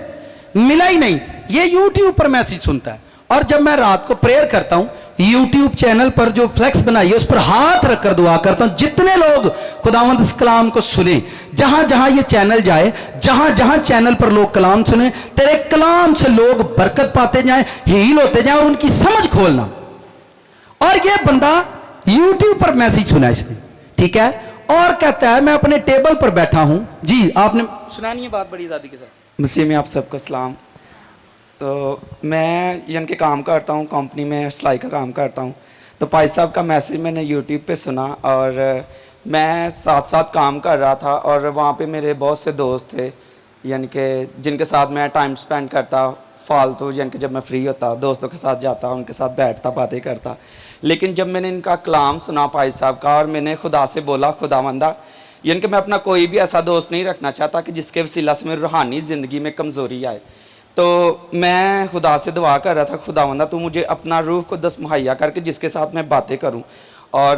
मिला ही नहीं। ये यूट्यूब पर मैसेज सुनता है, और जब मैं रात को प्रेयर करता हूं, यूट्यूब चैनल पर जो फ्लेक्स बनाई है उस पर हाथ रखकर दुआ करता हूं, जितने लोग खुदावंद इस कलाम को सुने, जहां जहां ये चैनल जाए, जहां जहां चैनल पर लोग कलाम सुने, तेरे कलाम से लोग बरकत पाते जाएं, हील होते जाएं, और उनकी समझ खोलना। और ये बंदा यूट्यूब पर मैसेज सुना इसने, ठीक है, और कहता है मैं अपने टेबल पर बैठा हूं। जी आपने सुनानी है बात बड़ी आज़ादी के साथ। मसीह में आप सबको सलाम। तो मैं यानी कि काम करता हूँ, कंपनी में सिलाई का काम करता हूँ। तो भाई साहब का मैसेज मैंने यूट्यूब पे सुना, और मैं साथ साथ काम कर रहा था, और वहाँ पे मेरे बहुत से दोस्त थे, यानी कि जिनके साथ मैं टाइम स्पेंड करता फालतू, यानी कि जब मैं फ्री होता दोस्तों के साथ जाता, उनके साथ बैठता, बातें करता। लेकिन जब मैंने इनका कलाम सुना भाई साहब का, और मैंने खुदा से बोला खुदावंदा, यानी कि मैं अपना कोई भी ऐसा दोस्त नहीं रखना चाहता कि जिसके वसीला से मेरी रूहानी ज़िंदगी में कमज़ोरी आए। तो मैं खुदा से दुआ कर रहा था, खुदावंदा तू मुझे अपना रूह को दस मुहैया करके जिसके साथ मैं बातें करूं। और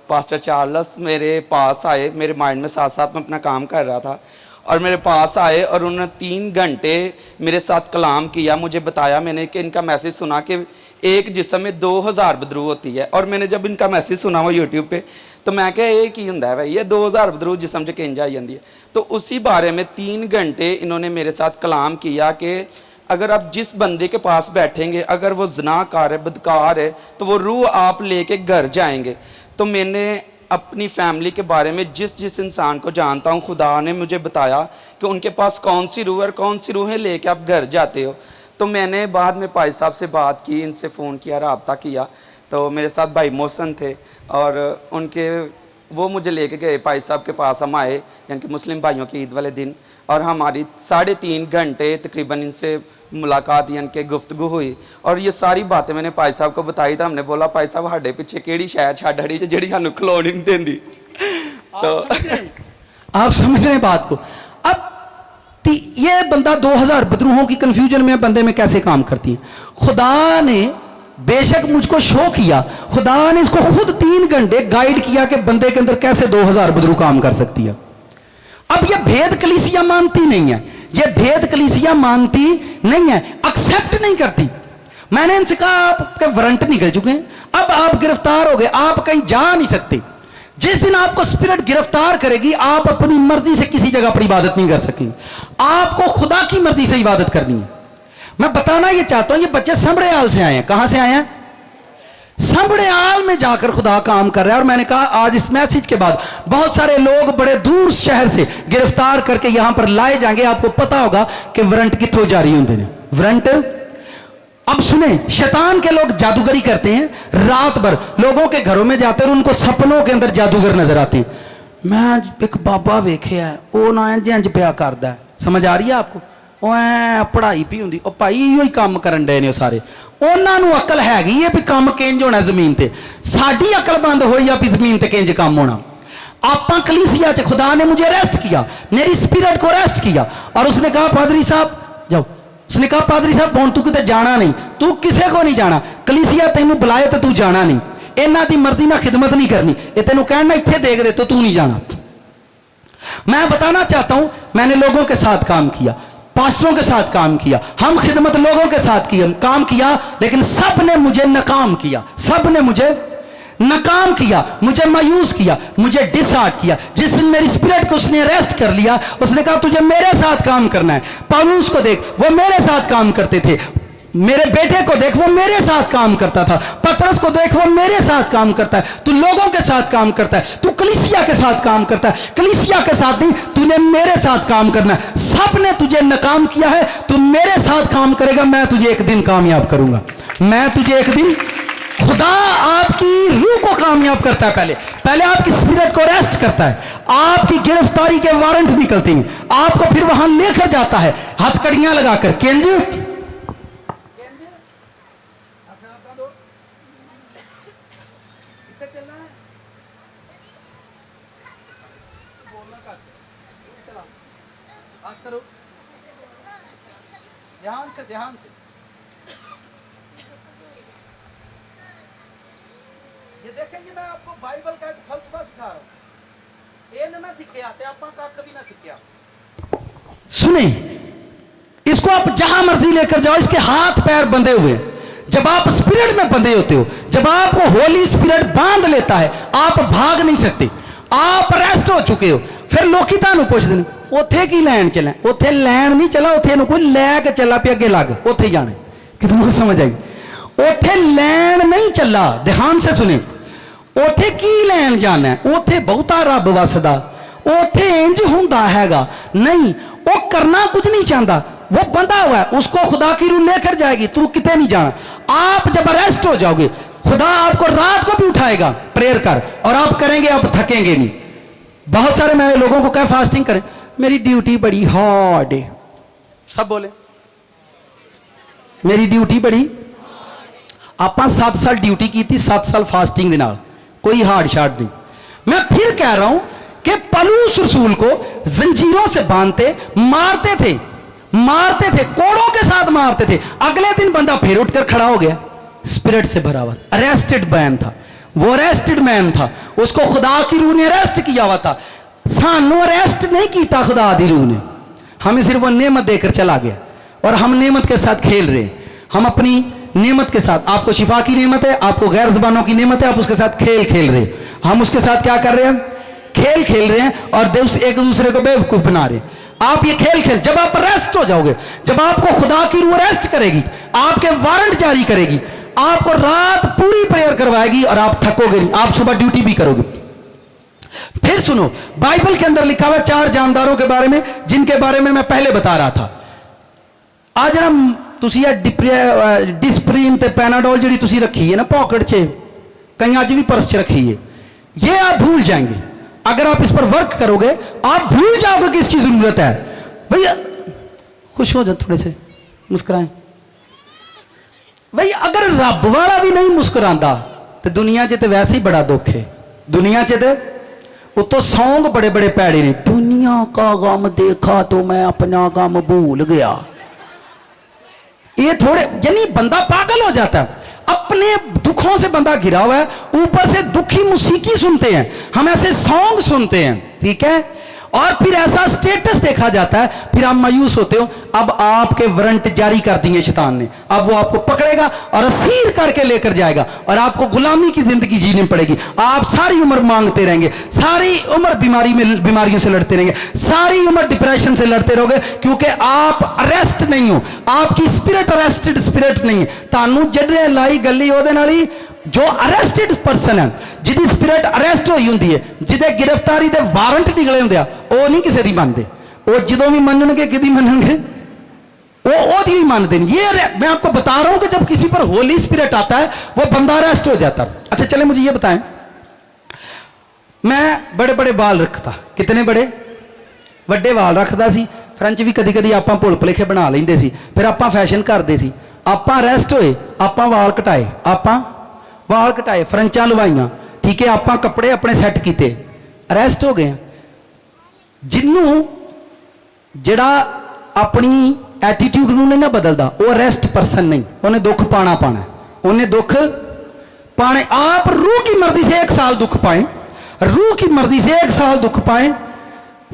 पास्टर चार्ल्स मेरे पास आए, मेरे माइंड में साथ साथ मैं अपना काम कर रहा था, और मेरे पास आए और उन्होंने 3 घंटे मेरे साथ कलाम किया। मुझे बताया, मैंने कि इनका मैसेज सुना कि एक जिस्म में 2000 बदरू होती है। और मैंने जब इनका मैसेज सुना वो यूट्यूब पे, तो मैं क्या ये की होंदा है भाई, ये 2000 बदरू जिस्म च किंज आई जाती है। तो उसी बारे में 3 घंटे इन्होंने मेरे साथ कलाम किया कि अगर आप जिस बंदे के पास बैठेंगे, अगर वो ज़नाकार है, बदकार है, तो वो रूह आप लेके घर जाएंगे। तो मैंने अपनी फैमिली के बारे में जिस जिस इंसान को जानता हूँ, खुदा ने मुझे बताया कि उनके पास कौन सी रूह है और कौन सी रूहें लेके आप घर जाते हो। तो मैंने बाद में भाई साहब से बात की, इनसे फ़ोन किया, रब्ता किया। तो मेरे साथ भाई मोहसन थे और उनके वो मुझे लेके गए भाई साहब के पास। हम आए यानी कि मुस्लिम भाइयों की ईद वाले दिन, और हमारी 3.5 घंटे तकरीबन इनसे मुलाकात यानी कि गुफ्तगू हुई। और ये सारी बातें मैंने भाई साहब को बताई। तो हमने बोला भाई साहब साढ़े पिछे केड़ी शहर छड़ हड़ी जी सानू खलोन नहीं देंदी। तो आप समझ रहे हैं बात को। अब ये बंदा 2000 बदरूहों की कंफ्यूजन में बंदे में कैसे काम करती है। खुदा ने बेशक मुझको शो किया, खुदा ने इसको खुद 3 घंटे गाइड किया कि बंदे के अंदर कैसे 2000 बदरू काम कर सकती है। अब ये भेद कलीसिया मानती नहीं है, ये भेद कलीसिया मानती नहीं है, एक्सेप्ट नहीं करती। मैंने इनसे कहा आपके वारंट निकल चुके हैं, अब आप गिरफ्तार हो गए, आप कहीं जा नहीं सकते। जिस दिन आपको स्पिरिट गिरफ्तार करेगी, आप अपनी मर्जी से किसी जगह पर इबादत नहीं कर सकेंगे। आपको खुदा की मर्जी से इबादत करनी है। मैं बताना ये चाहता हूं, ये बच्चे संबड़ेयाल से आए हैं। कहां से आए हैं? संबड़ेयाल में जाकर खुदा काम कर रहा है। और मैंने कहा आज इस मैसेज के बाद बहुत सारे लोग बड़े दूर शहर से गिरफ्तार करके यहां पर लाए जाएंगे। आपको पता होगा कि वारंट कितों जारी होंगे ने वारंट। अब सुने, शैतान के लोग जादूगरी करते हैं, रात भर लोगों के घरों में जाते हैं और उनको सपनों के अंदर जादूगर नजर आते हैं। मैं एक बाबा वेखे है, वो ना इंज पिया करदा है। समझ आ रही है आपको? पढ़ाई भी होंगी, भाई इो ही काम करन डे ने सारे। उन्होंने अकल हैगी है भी काम किंज होना जमीन ते, साड़ी अकल बंद हुई है भी जमीन ते किंज काम होना। आपा कलीसिया च खुदा ने मुझे रेस्ट किया, मेरी स्पिरिट को रेस्ट किया। और उसने कहा पादरी साहब जाओ, उसने कहा पादरी साहब हुण तू किते जाना नहीं, तू किसी को नहीं जाना, कलीसिया तेनू बुलाए तो तू जाना नहीं, इन्हां दी मर्जी ना खिदमत नहीं करनी, ये तेनू कहना इत्थे देख दे तो तू नहीं जाना। मैं बताना चाहता हूं, मैंने लोगों के साथ काम किया, पास्टरों के साथ काम किया, हम खिदमत लोगों के साथ काम किया, लेकिन सब ने मुझे नाकाम किया, सब ने मुझे नाकाम किया, मुझे मायूस किया, मुझे डिसहार्ट किया। जिस दिन मेरी स्पिरिट को उसने अरेस्ट कर लिया, उसने कहा तुझे मेरे साथ काम करना है। पौलुस को देख, वो मेरे साथ काम करते थे। मेरे बेटे को देख, वो मेरे साथ काम करता था। पतरस को देख, वो मेरे साथ काम करता है। तू लोगों के साथ काम करता है, तू कलीसिया के साथ काम करता है, कलीसिया के साथ नहीं, तूने मेरे साथ काम करना है। सब ने तुझे नाकाम किया है, तू मेरे साथ काम करेगा, मैं तुझे एक दिन कामयाब करूंगा। मैं तुझे एक दिन, खुदा आपकी रूह को कामयाब करता है। पहले आपकी स्पिरिट को रेस्ट करता है, आपकी गिरफ्तारी के वारंट निकलते हैं, आपको फिर वहां लेकर जाता है हथकड़ियां लगाकर। केंज ध्यान से ये देखेंगे, मैं आपको बाइबल का एक फलसफा सिखा रहा हूं, ये ना सीखे आते आप कभी ना सीखे। सुने, इसको आप जहां मर्जी लेकर जाओ, इसके हाथ पैर बंधे हुए। जब आप स्पिरिट में बंधे होते हो, जब आपको होली स्पिरिट बांध लेता है, आप भाग नहीं सकते, आप रेस्ट हो चुके हो। फिर लोग तानू पूछते हैं उथे की लैन चला, उथे लैन नहीं चला, उथे कोई लैके चला पे अगे लग, उथे जाना। कितनों समझ आई? उथे लैन नहीं चला, ध्यान से सुने, उथे की लैन जाना है, उथे बहुता रब वसदा, उथे इंज हुंदा हैगा नहीं, वो करना कुछ नहीं चाहता, वो बंधा हुआ है, उसको खुदा की रूह लेकर जाएगी, तू कितने नहीं जाना। आप जब अरेस्ट हो जाओगे, खुदा आपको रात को भी उठाएगा, प्रेयर कर, और आप करेंगे, आप थकेंगे नहीं। बहुत सारे मैंने लोगों को कहा फास्टिंग करें, मेरी ड्यूटी बड़ी हार्ड है, सब बोले मेरी ड्यूटी बड़ी। आप 7 साल ड्यूटी की थी, 7 साल फास्टिंग के नाल, कोई हार्ड शार्ड नहीं। मैं फिर कह रहा हूं कि पौलुस रसूल को जंजीरों से बांधते, मारते थे, कोड़ों के साथ मारते थे। अगले दिन बंदा फिर उठकर खड़ा हो गया, स्पिरिट से भरा हुआ, अरेस्टेड मैन था, वो अरेस्टेड मैन था, उसको खुदा की रूह ने अरेस्ट किया हुआ था। सानू अरेस्ट नहीं किया खुदा की रूह ने, हमें सिर्फ वो नेमत देकर चला गया और हम नेमत के साथ खेल रहे हैं। हम अपनी नेमत के साथ, आपको शिफा की नेमत है, आपको गैर ज़बानों की नेमत है, आप उसके साथ खेल खेल रहे हैं। हम उसके साथ क्या कर रहे हैं? खेल खेल रहे हैं और एक दूसरे को बेवकूफ बना रहे हैं। आप ये खेल खेल, जब आप रेस्ट हो जाओगे, जब आपको खुदा की रूह रेस्ट करेगी, आपके वारंट जारी करेगी, आपको रात पूरी प्रेयर करवाएगी और आप थकोगे नहीं, आप सुबह ड्यूटी भी करोगे। फिर सुनो, बाइबल के अंदर लिखा हुआ 4 जानदारों के बारे में, जिनके बारे में मैं पहले बता रहा था। आज ना तुसी डिस्प्रीन ते पैनाडोल जी तुसी रखी है ना पॉकेट च, कहीं आज भी पर्स च रखी है, ये आप भूल जाएंगे। अगर आप इस पर वर्क करोगे आप भूल जाओगे कि इसकी जरूरत है। भैया खुश हो जाओ, थोड़े से मुस्कुराएं। भाई अगर रब वाला भी नहीं मुस्कुराता तो दुनिया च तो वैसे ही बड़ा दुख है। दुनिया च तो उतो सॉन्ग बड़े बड़े पैड़े ने, दुनिया का गम देखा तो मैं अपना गम भूल गया। ये थोड़े, यानी बंदा पागल हो जाता है, अपने दुखों से बंदा घिरा हुआ है, ऊपर से दुखी मौसीकी सुनते हैं, हम ऐसे सॉन्ग सुनते हैं, ठीक है, और फिर ऐसा स्टेटस देखा जाता है, फिर आप मायूस होते हो। अब आपके वारंट जारी कर दिए शैतान ने, अब वो आपको पकड़ेगा और असीर करके लेकर जाएगा और आपको गुलामी की जिंदगी जीनी पड़ेगी। आप सारी उम्र मांगते रहेंगे, सारी उम्र बीमारियों से लड़ते रहेंगे, सारी उम्र डिप्रेशन से लड़ते रहोगे, क्योंकि आप अरेस्ट नहीं हो, आपकी स्पिरिट अरेस्टेड स्पिरिट नहीं है। तानू जड़े लाई गली ओदे नाली जो अरेस्टेड पर्सन है, जिदी स्पिरिट अरेस्ट हुई होंगी है, जिदे गिरफ्तारी दे वारंट निकले होंगे, वो नहीं किसी की मानते, वो जो भी मनणगे कि मनणगे वो भी मानते नहीं। ये मैं आपको बता रहा हूं कि जब किसी पर होली स्पिरिट आता है वो बंदा अरेस्ट हो जाता है। अच्छा चले मुझे ये बताएं, मैं बड़े बड़े बाल रखता, कितने बड़े वड्डे वाल रखता सी, फ्रेंच भी कदी कदी आपां भुल भुलेखे बना लेंदे सी, फिर आपां फैशन करते सी, आपां अरेस्ट होए, आपां वाल कटाए, आपां वाल कटाए, फ्रेंचां लवाइयां, ठीक है, आपां कपड़े अपने सैट किए, अरेस्ट हो गए। जिन्हों जड़ा अपनी एटीट्यूड नहीं ना बदलता वो अरेस्ट पर्सन नहीं, उन्हें दुख पाना पाना, उन्हें दुख पाने। आप रूह की मर्जी से 1 साल दुख पाए, रूह की मर्जी से 1 साल दुख पाए,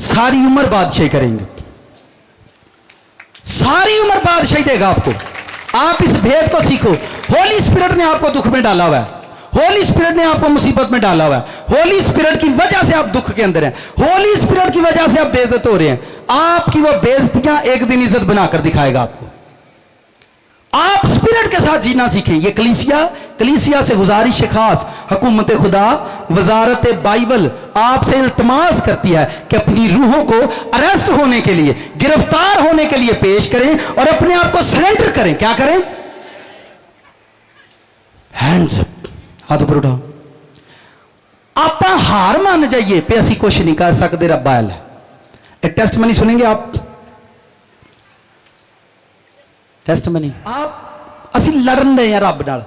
सारी उम्र बादशाही करेंगे, सारी उम्र बादशाही देगा आपको। आप इस भेद को सीखो। होली स्पिरिट ने आपको दुख में डाला हुआ है, होली स्पिरिट ने आपको मुसीबत में डाला हुआ है, होली स्पिरिट की वजह से आप दुख के अंदर हैं, होली स्पिरिट की वजह से आप बेइज्जत हो रहे हैं। आपकी वो बेइज्जतियां एक दिन इज्जत बनाकर दिखाएगा आपको। आप स्पिरिट के साथ जीना सीखें। ये कलीसिया से गुजारिश खास हुकूमत खुदा वजारत बाइबल आपसे इल्तमास करती है कि अपनी रूहों को अरेस्ट होने के लिए, गिरफ्तार होने के लिए पेश करें और अपने आप को सरेंडर करें। क्या करें? हैंड्स अप, हाथ ऊपर उठाओ। आप हार मान जाइए पे असी कुछ नहीं कर सकते, रब आयल है। एक टेस्ट मनी सुनेंगे आप, टेस्ट मनी। आप असी लड़न रहे हैं रब नाल,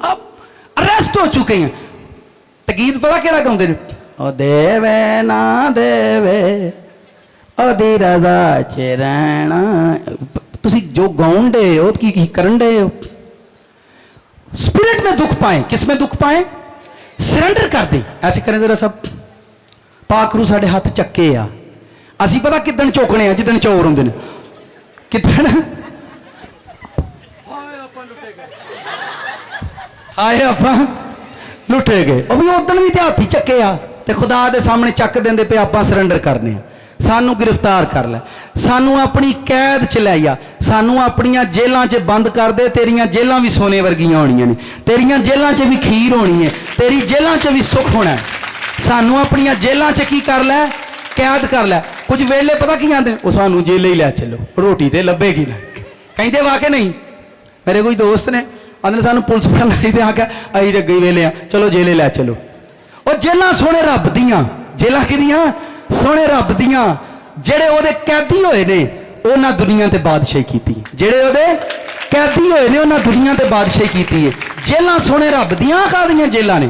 आप अरेस्ट हो चुके हैं। तगीद पता केड़ा गाउंदे ने, ओ देवे ना देवे ओदी रज़ा च रहना। तुसी जो गाउन डे हो की करन डे हो? स्पिरिट में दुख पाए। किस में दुख पाए? सरेंडर कर दे। ऐसे करें जरा सब। पाखरू साढ़े हाथ चक्के आ, असी पता किदन चौकने, जिदन चोर होंगे ने, किदन आए आप लुटे गए। वो भी उदन भी हाथी चक्के आ, ते खुदा दे सामने चक देंदे पे आप सरेंडर करने। सानू गिरफ्तार कर लै, सानू अपनी कैद च लै आ, सानू अपनियां जेलों च बंद कर दे। तेरियां जेलों भी सोने वर्गियां होनियां ने, तेरियां जेलों च भी खीर होनी है, तेरी जेलों च भी सुख होना है। सानू अपनियां जेलों च की कर लै? कैद कर लै। कुछ वेले पता की आते, वो सानू जेले ही लै चलो, रोटी तो लभेगी ना। कहिंदे वाके नहीं। मेरे कोई दोस्त ने आंदे सानू पुलिस फड़न लाई ते आख्या अई ते गई वेले आ, चलो जेले लै चलो। और जेलां सोने रब दियां, जेलां किदियां? सोने रब दियां। जेड़े ओदे कैदी होए ने उन्हां दुनिया ते बादशाही कीती, जेड़े ओदे कैदी होए ने उन्हां दुनिया ते बादशाही कीती है। जेलां सोने रब दियां कादियां जेलां ने,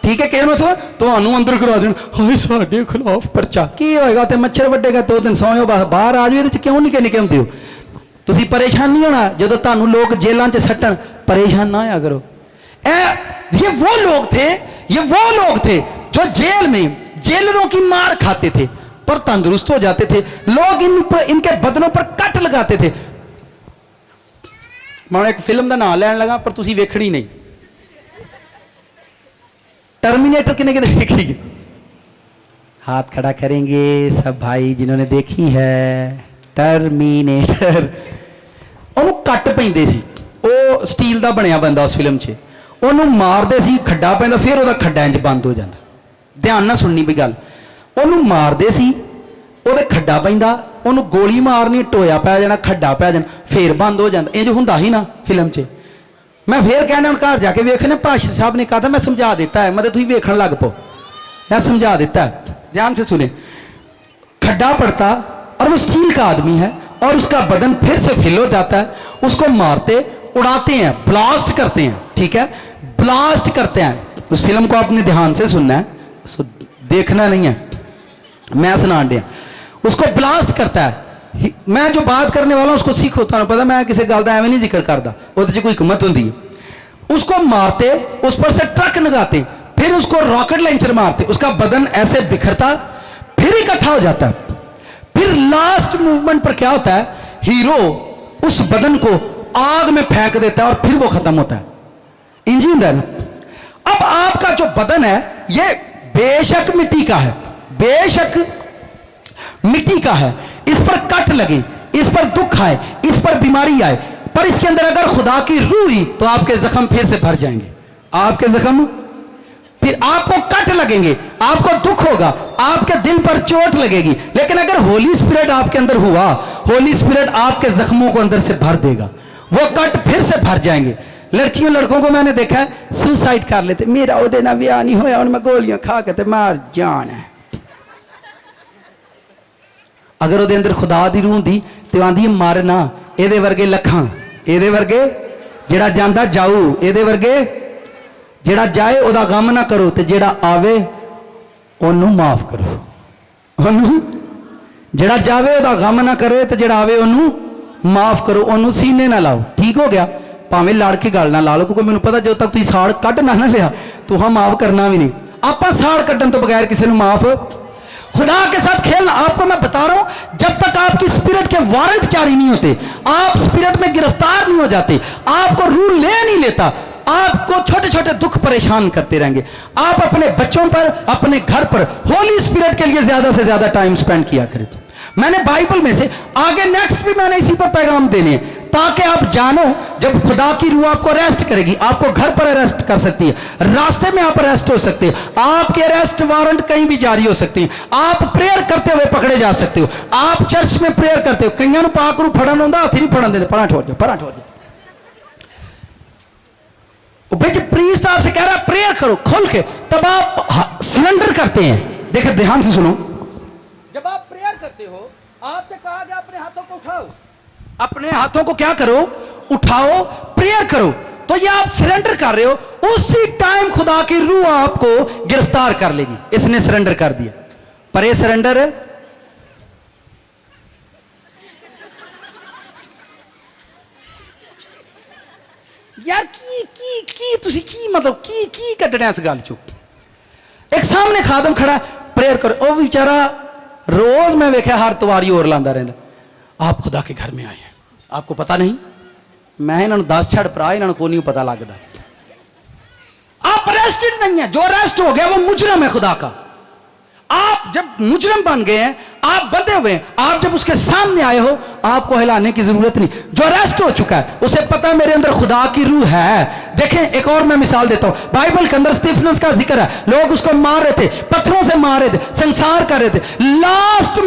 ठीक है। कहना तो अंदर करा देन, हाय साडे खिलाफ परचा की होएगा, ते मच्छर वड्डेगा 2 दिन सोयो बाहर आ जाओ। क्यों निके निके होंदे हो तुसी? परेशान नहीं होना जो तुहानू लोग जेलों च सट्टन, परेशान ना होया करो। ये वो लोग थे जो जेल में जेलरों की मार खाते थे पर तंदुरुस्त हो जाते थे। लोग इनके बदनों पर कट लगाते थे मैं एक फिल्म का नाम लैन लगा पर तुसी वेखनी नहीं। टर्मिनेटर किने किने देखी है? हाथ खड़ा करेंगे सब भाई जिन्होंने देखी है टर्मिनेटर। ਉਹਨੂੰ ਕੱਟ ਪੈਂਦੇ ਸੀ, ਉਹ ਸਟੀਲ ਦਾ ਬਣਿਆ ਬੰਦਾ ਉਸ ਫਿਲਮ 'ਚ, ਉਹਨੂੰ ਮਾਰਦੇ ਸੀ, ਖੱਡਾ ਪੈਂਦਾ, ਫਿਰ ਉਹਦਾ ਖੱਡਾ ਇੰਜ ਬੰਦ ਹੋ ਜਾਂਦਾ। ਧਿਆਨ ਨਾਲ ਸੁਣਨੀ ਵੀ ਗੱਲ, ਉਹਨੂੰ ਮਾਰਦੇ ਸੀ, ਉਹਦੇ ਖੱਡਾ ਪੈਂਦਾ, ਉਹਨੂੰ ਗੋਲੀ ਮਾਰਨੀ, ਟੋਇਆ ਪੈ ਜਾਣਾ, ਖੱਡਾ ਪੈ ਜਾਣਾ, ਫੇਰ ਬੰਦ ਹੋ ਜਾਂਦਾ। ਇੰਜ ਹੁੰਦਾ ਸੀ ਨਾ ਫਿਲਮ 'ਚ। मैं फिर कहना घर जाके वेखने, पाशा साहब ने कहा था मैं समझा देता है, मतलब तुम वेखन लग पो, मैं समझा देता है। ध्यान से सुने, खड्डा पड़ता और वो स्टील का आदमी है और उसका बदन फिर से फिल हो जाता है, उसको मारते उड़ाते हैं, ब्लास्ट करते हैं, ठीक है, ब्लास्ट करते हैं। उस फिल्म को आपने ध्यान से सुनना है, उसको देखना नहीं है, मैं सुना दिया। उसको ब्लास्ट करता है। मैं जो बात करने वाला हूं उसको सीख होता ना पता, मैं किसी गल का एवं नहीं जिक्र करता, वो कोई हिकमत होती है। उसको मारते, उस पर से ट्रक लगाते, फिर उसको रॉकेट लॉन्चर मारते, उसका बदन ऐसे बिखरता, फिर इकट्ठा हो जाता है। फिर लास्ट मूवमेंट पर क्या होता है, हीरो उस बदन को आग में फेंक देता है और फिर वो खत्म होता है। इंजीन है ना। अब आपका जो बदन है ये बेशक मिट्टी का है, बेशक मिट्टी का है, इस पर कट लगे, इस पर दुख आए, इस पर बीमारी आए, पर इसके अंदर अगर खुदा की रूह हुई तो आपके जख्म फिर से भर जाएंगे। आपके जख्म फिर आपको कट लगेंगे, आपको दुख होगा, आपके दिल पर चोट लगेगी, लेकिन अगर होली स्पिरिट आपके अंदर हुआ, होली स्पिरिट आपके जख्मों को अंदर से भर देगा, वो कट फिर से भर जाएंगे। लड़कियों लड़कों को मैंने देखा है सुसाइड कर लेते, मेरा ओदे ना ब्याह नहीं होया, मैं गोलियां खा के ते मार जान है। अगर ਉਹਦੇ ਅੰਦਰ खुदा ਦੀ रूह ਹੁੰਦੀ ਤੇ ਆਂਦੀ ਮਰ ਨਾ, ਇਹਦੇ ਵਰਗੇ ਲੱਖਾਂ, ਇਹਦੇ ਵਰਗੇ ਜਿਹੜਾ ਜਾਂਦਾ ਜਾਊ, ਇਹਦੇ ਵਰਗੇ ਜਿਹੜਾ ਜਾਏ ਉਹਦਾ ਗਮ ਨਾ ਕਰੋ, ਤੇ ਜਿਹੜਾ ਆਵੇ ਉਹਨੂੰ ਮਾਫ ਕਰੋ। ਉਹਨੂੰ ਜਿਹੜਾ ਜਾਵੇ ਉਹਦਾ ਗਮ ਨਾ ਕਰੇ, ਤੇ ਜਿਹੜਾ ਆਵੇ ਉਹਨੂੰ ਮਾਫ ਕਰੋ, ਉਹਨੂੰ ਸੀਨੇ ਨਾ ਲਾਓ। ਠੀਕ ਹੋ ਗਿਆ, ਭਾਵੇਂ ਲੜ ਕੇ ਗੱਲ ਨਾ ਲਾ ਲਓ, ਕਿਉਂਕਿ ਮੈਨੂੰ ਪਤਾ ਜਦੋਂ ਤੱਕ ਤੁਸੀਂ ਸਾੜ ਕੱਢ ਨਾ ਲਿਆ ਤੁਹਾਂ ਮਾਫ ਕਰਨਾ ਵੀ नहीं। ਆਪਾਂ ਸਾੜ ਕੱਢਣ ਤੋਂ ਬਗੈਰ ਕਿਸੇ ਨੂੰ ਮਾਫ, खुदा के साथ खेलना। आपको मैं बता रहा हूं, जब तक आपकी स्पिरिट के वारंट जारी नहीं होते, आप स्पिरिट में गिरफ्तार नहीं हो जाते, आपको रूल ले नहीं लेता, आपको छोटे छोटे दुख परेशान करते रहेंगे। आप अपने बच्चों पर, अपने घर पर होली स्पिरिट के लिए ज्यादा से ज्यादा टाइम स्पेंड किया करें। मैंने बाइबल में से आगे नेक्स्ट भी मैंने इसी पर पैगाम देने हैं, ताकि आप जानो जब खुदा की रूह आपको अरेस्ट करेगी, आपको घर पर अरेस्ट कर सकती है, रास्ते में आप अरेस्ट हो सकते हैं, आपके अरेस्ट वारंट कहीं भी जारी हो सकते हैं, आप प्रेयर करते हुए पकड़े जा सकते हो, आप चर्च में प्रेयर करते हो। कईयां नूं पाक रूह फड़न आउंदा, हाथ नहीं फड़न देते, परा ठोर जाओ, परा ठोर जाओ। बिच प्रीस्ट आपसे कह रहा है प्रेयर करो खोल के, तब आप सरेंडर करते हैं। देखो ध्यान से सुनो, जब आप प्रेयर करते हो, आपसे कहा गया अपने हाथों को उठाओ, अपने हाथों को क्या करो, उठाओ, प्रेयर करो, तो ये आप सरेंडर कर रहे हो। उसी टाइम खुदा की रूह आपको गिरफ्तार कर लेगी। इसने सरेंडर कर दिया, पर ये सरेंडर यार की तुसी की मतलब की कटना इस गल चो। एक सामने खादम खड़ा प्रेयर करो, वो बेचारा रोज मैं वेख्या हर तवारी और लांदा रहता, आप खुदा के घर में आए हैं, आपको पता नहीं, मैं इन्होंने 10 छड़ परा, इन्होंने को नहीं पता लगता। आप अरेस्टेड नहीं है, जो अरेस्ट हो गया वो मुजरम है खुदा का। आप जब मुजरम बन गए हैं, आप बंधे हुए हैं, आप जब उसके सामने आए हो, आपको हिलाने की जरूरत नहीं। जो अरेस्ट हो चुका है उसे पता मेरे अंदर खुदा की रूह है। देखें एक और मैं मिसाल देता हूं, बाइबल के अंदर स्टीफनस का जिक्र है, लोग उसको मार रहे थे, पत्थरों से मार रहे थे, संसार कर रहे थे, लास्ट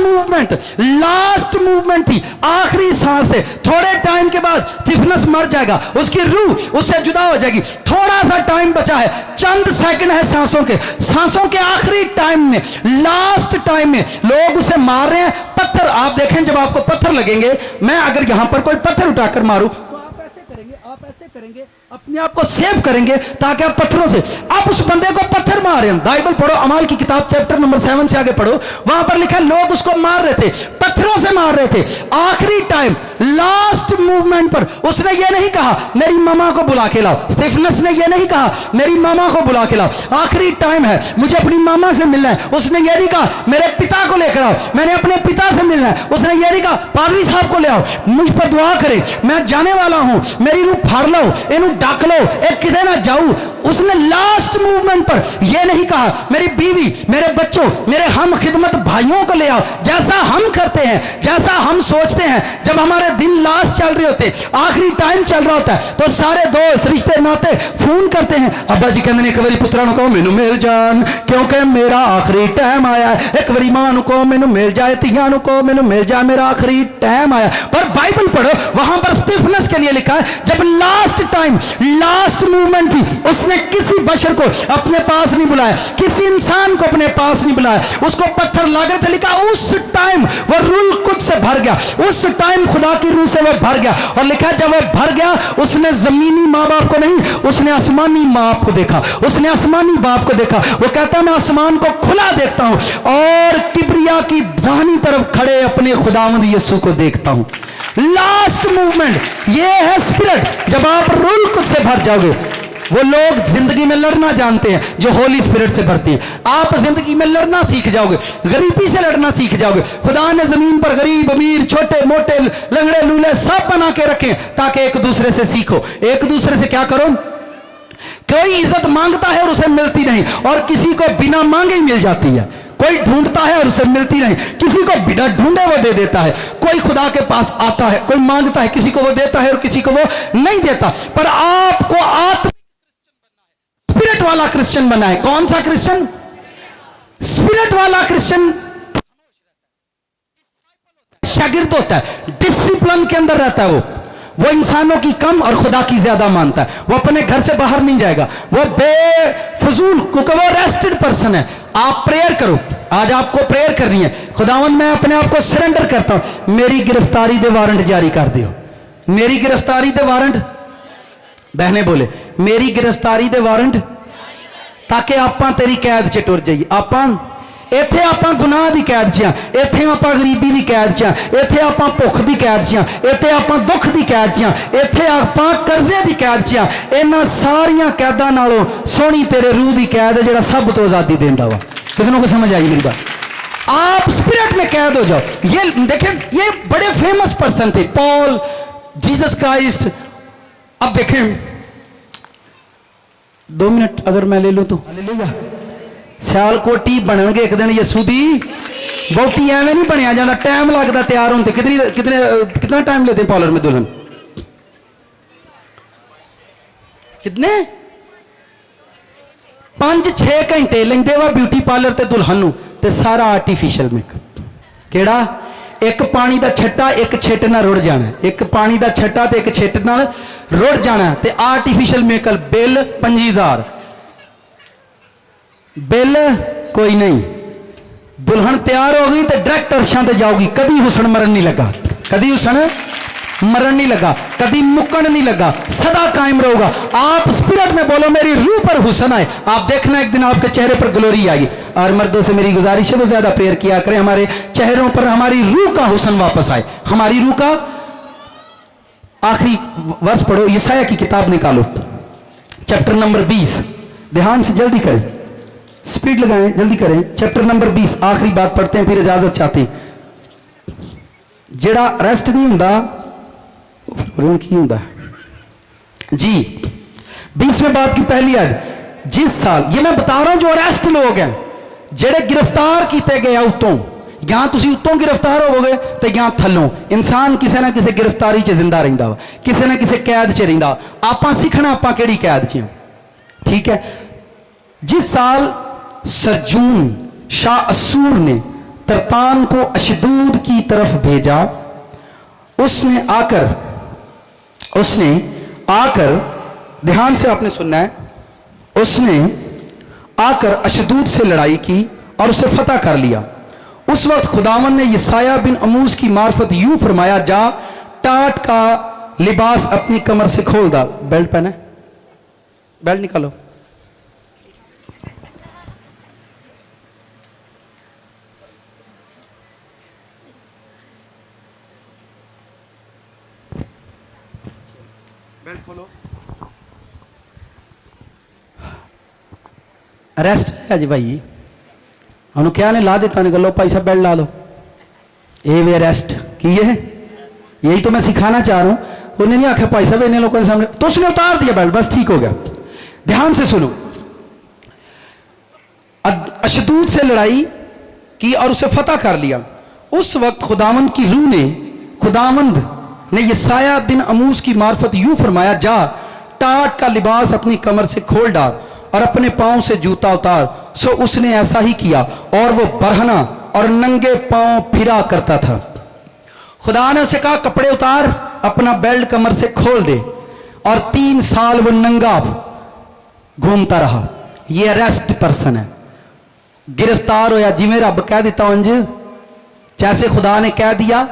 मूवमेंट थी, आखिरी सांस थे, थोड़े टाइम के बाद स्टीफनस मर जाएगा, उसकी रूह उससे जुदा हो जाएगी, थोड़ा सा टाइम बचा है, चंद सेकंड है सांसों के आखिरी टाइम में, लास्ट टाइम में लोग उसे मार रहे हैं। पत्थर आप देखें, जब आपको पत्थर लगेंगे, मैं अगर यहां पर कोई पत्थर उठाकर मारूं तो आप ऐसे करेंगे, अपने आप को सेव करेंगे ताकि आप पत्थरों से, आप उस बंदे को पत्थर मार रहे हैं। बाइबल पढ़ो, अमाल की किताब चैप्टर नंबर 7 से आगे पढ़ो, वहां पर लिखा है लोग उसको मार रहे थे, पत्थरों से मार रहे थे। आखिरी टाइम लास्ट मूवमेंट पर उसने ये नहीं कहा मेरी मामा को बुला के लाओ, स्टीफनस ने ये नहीं कहा मेरी मामा को बुला के लाओ, आखिरी टाइम है मुझे अपनी मामा से मिलना है, उसने ये नहीं कहा मेरे पिता को लेकर आओ, मैंने अपने पिता से मिलना है। उसने ये नहीं कहा पादरी साहब को ले आओ, मुझ पर दुआ करे, मैं जाने वाला हूं, मेरी रूह फाड़ लो, इनू डाक लो, एक किधर ना जाऊं। उसने लास्ट मूवमेंट पर यह नहीं कहा मेरी बीवी, मेरे बच्चों, मेरे हम खिदमत भाइयों को ले आओ। जैसा हम करते हैं, जैसा हम सोचते हैं, जब हमारे दिन लास्ट चल रहे होते, आखिरी टाइम चल रहा होता है, तो सारे दोस्त रिश्ते नाते फोन करते हैं, अब्बा जी कहते एक बारी पुत्रा को मैनू मिल जान क्योंकि मेरा आखिरी टाइम आया, एक बारी मां को मैनू मिल जाए, तियां को मैनू मिल जाए, मेरा आखिरी टाइम आया। पर बाइबल पढ़ो, वहां पर स्टिफनेस के लिए लिखा है जब लास्ट टाइम, लास्ट मूवमेंट थी, उसने किसी बशर को अपने पास नहीं बुलाया, किसी इंसान को अपने पास नहीं बुलाया, उसको पत्थर लाकर थे, लिखा उस टाइम वो रूह कुछ से भर गया, उस टाइम खुदा की रूह से वो भर गया। और लिखा जब वो भर गया, उसने जमीनी माँ बाप को नहीं, उसने आसमानी माँ बाप को देखा, उसने आसमानी बाप को देखा। वो कहता है मैं आसमान को खुला देखता हूं और किबरिया की दाहिनी तरफ खड़े अपने खुदावंद यीशु को देखता हूं। लास्ट मूवमेंट ये है स्पिरिट। जब आप रूह कुछ से भर जाओगे, वो लोग जिंदगी में लड़ना जानते हैं जो होली स्पिरिट से भरती है। आप जिंदगी में लड़ना सीख जाओगे, गरीबी से लड़ना सीख जाओगे। खुदा ने जमीन पर गरीब अमीर, छोटे मोटे, लंगड़े लूले सब बना के रखे ताकि एक दूसरे से सीखो। एक दूसरे से क्या करो, कोई इज्जत मांगता है और उसे मिलती नहीं, और किसी को बिना मांगे ही मिल जाती है। कोई ढूंढता है और उसे मिलती नहीं, किसी को बिना ढूंढे वो दे देता है। कोई खुदा के पास आता है, कोई मांगता है, किसी को वो देता है और किसी को वो नहीं देता। पर आपको आत्मिक स्पिरिट वाला क्रिश्चियन बनना है। कौन सा क्रिश्चियन? स्पिरिट वाला क्रिश्चियन शागिर्द होता है, डिसिप्लिन के अंदर रहता है। वो इंसानों की कम और खुदा की ज्यादा मानता है। वो अपने घर से बाहर नहीं जाएगा, वो बेफजूल, क्योंकि वो रेस्टेड पर्सन है। आप प्रेयर करो, आज आपको प्रेयर करनी है, खुदावंद मैं अपने आप को सरेंडर करता हूं, मेरी गिरफ्तारी दे वारंट जारी कर दियो, मेरी गिरफ्तारी दे वारंट। बहने बोले मेरी गिरफ्तारी दे वारंट, ताकि आप तेरी कैद च टुर जाइए। आप इत्थे आप गुनाह की कैद च हाँ, इत्थे आप गरीबी की कैद च हाँ, इत्थे आप भुख की कैद च हाँ, इत्थे आप दुख की कैद च हाँ, इत्थे आप कर्जे की कैद च हाँ। इन्हां सारियां कैदां नालों सोहनी तेरे रूह की कैद है, जिहड़ा सब तो आज़ादी देंदा वा। कितनों को समझ आई मेरी बात? आप स्पिरिट में कैद हो जाओ। ये देखें, ये बड़े फेमस पर्सन थे, पॉल, जीसस क्राइस्ट। अब देखें, 2 मिनट अगर मैं ले लूं तो हालेलुया। सियालकोटी बनणगे एक दिन यसू दी वोटी, एवं नहीं बनया जाता, टाइम लगता तैयार होते। कितना टाइम लेते पार्लर में दुल्हन? कितने? 5-6 घंटे लेंदे वा ब्यूटी पार्लर ते दुल्हन नूं, ते सारा आर्टिफिशियल मेकअप। केड़ा? एक पानी का छट्टा एक छिट नाल रुड़ जाना, एक पानी का छट्टा ते एक छिट नाल रुड़ जाना, ते आर्टिफिशियल मेकअप। बिल 25,000, बिल कोई नहीं। दुल्हन तैयार हो गई तो डायरेक्ट अर्शां ते जाओगी। कभी हुसन मरन नहीं लगा, कभी हुसन मरन नहीं लगा, कभी मुक्कन नहीं लगा, सदा कायम रहूगा। आप स्पिरिट में बोलो मेरी रूह पर हुसन आए, आप देखना एक दिन आपके चेहरे पर ग्लोरी आई। और मर्दों से मेरी गुजारिश है वो ज्यादा प्रेयर किया करें, हमारे चेहरों पर हमारी रूह का हुसन वापस आए, हमारी रूह का। आखिरी वर्ष पढ़ो, यशायाह की किताब निकालो, चैप्टर नंबर 20। ध्यान से जल्दी करें, स्पीड लगाएं, जल्दी करें। चैप्टर नंबर 20, आखिरी बात पढ़ते हैं, फिर इजाजत चाहते हैं। जेड़ा रेस्ट नहीं होंदा की होंदा जी। 20वें बाब की पहली आयत। जिस साल, ये मैं बता रहा हूं जो अरेस्ट लोग हैं, जेड़े गिरफ्तार किए गए उतों, या तुसी उतों गिरफ्तार होवोगे तो या थलों। इंसान किसी ना किसी गिरफ्तारी च जिंदा रहिंदा वा, किसी ना किसी कैद च रहिंदा। आपां सीखना आपां केड़ी कैद च, ठीक है। जिस साल सरजून शाह असूर ने तरतान को अशदूद की तरफ भेजा, उसने आकर ध्यान से आपने सुनना है, उसने आकर अशदूद से लड़ाई की और उसे फतह कर लिया। उस वक्त खुदावन ने यसाया बिन अमूस की मार्फत यूं फरमाया, जा टाट का लिबास अपनी कमर से खोल डाल। बेल्ट पहने, बेल्ट निकालो। बेल्ट खोलो। अरेस्ट है जी भाई, उन्होंने क्या ने ला देता, उन्हें लो भाई साहब बेल्ट ला लो, ए वे अरेस्ट की है, यही तो मैं सिखाना चाह रहा हूं। उन्हें नहीं आखिया भाई साहब इन्हें लोगों के सामने, तो उसने उतार दिया बेल्ट, बस ठीक हो गया। ध्यान से सुनो, अशदूद से लड़ाई की और उसे फतह कर लिया। उस वक्त खुदावंद की रूह ने, खुदावंद ने यसाया बिन अमूस की मार्फत यूं फरमाया, जा टाट का लिबास अपनी कमर से खोल डाल और अपने पांव से जूता उतार। सो उसने ऐसा ही किया और वो बरहना और नंगे पांव फिरा करता था। खुदा ने उसे कहा कपड़े उतार, अपना बेल्ट कमर से खोल दे, और 3 साल वो नंगा घूमता रहा। ये अरेस्ट पर्सन है, गिरफ्तार होया जिमें रब कह देता उंज, जैसे खुदा ने कह दिया।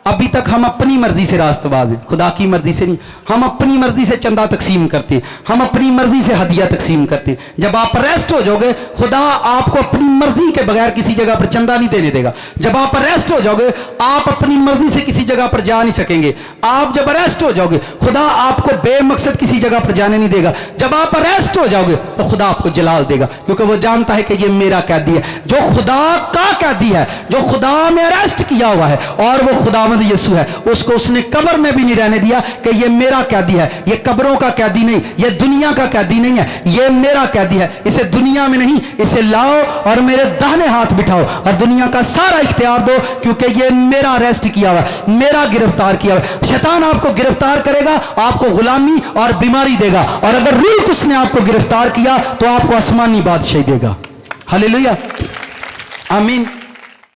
अभी तक हम अपनी मर्जी से रास्तबाज हैं, खुदा की मर्जी से नहीं। हम अपनी मर्जी से चंदा तकसीम करते हैं, हम अपनी मर्जी से हदिया तकसीम करते हैं। जब आप अरेस्ट हो जाओगे, खुदा आपको अपनी मर्जी के बगैर किसी जगह पर चंदा नहीं देने देगा। जब आप अरेस्ट हो जाओगे, आप अपनी मर्जी से किसी जगह पर जा नहीं सकेंगे। आप जब अरेस्ट हो जाओगे, खुदा आपको बेमकसद किसी जगह पर जाने नहीं देगा। जब आप अरेस्ट हो जाओगे तो खुदा आपको जलाल देगा, क्योंकि वो जानता है कि ये मेरा कैदी है। जो खुदा का कैदी है, जो खुदा में अरेस्ट किया हुआ है, और वो खुदावंद यीशु है, उसको उसने कब्र में भी नहीं रहने दिया कि ये मेरा कैदी है। ये कब्रों का कैदी नहीं, ये दुनिया का कैदी नहीं है, ये मेरा कैदी है। इसे दुनिया में नहीं, इसे लाओ और मेरे दाहिने हाथ बिठाओ और दुनिया का सारा इख्तियार दो, क्योंकि ये मेरा अरेस्ट किया हुआ, मेरा गिरफ्तार किया हुआ। शैतान आपको गिरफ्तार करेगा, आपको गुलामी और बीमारी देगा, और अगर रूह उसने आपको गिरफ्तार किया तो आपको आसमानी बादशाही देगा। हालेलुया, आमीन।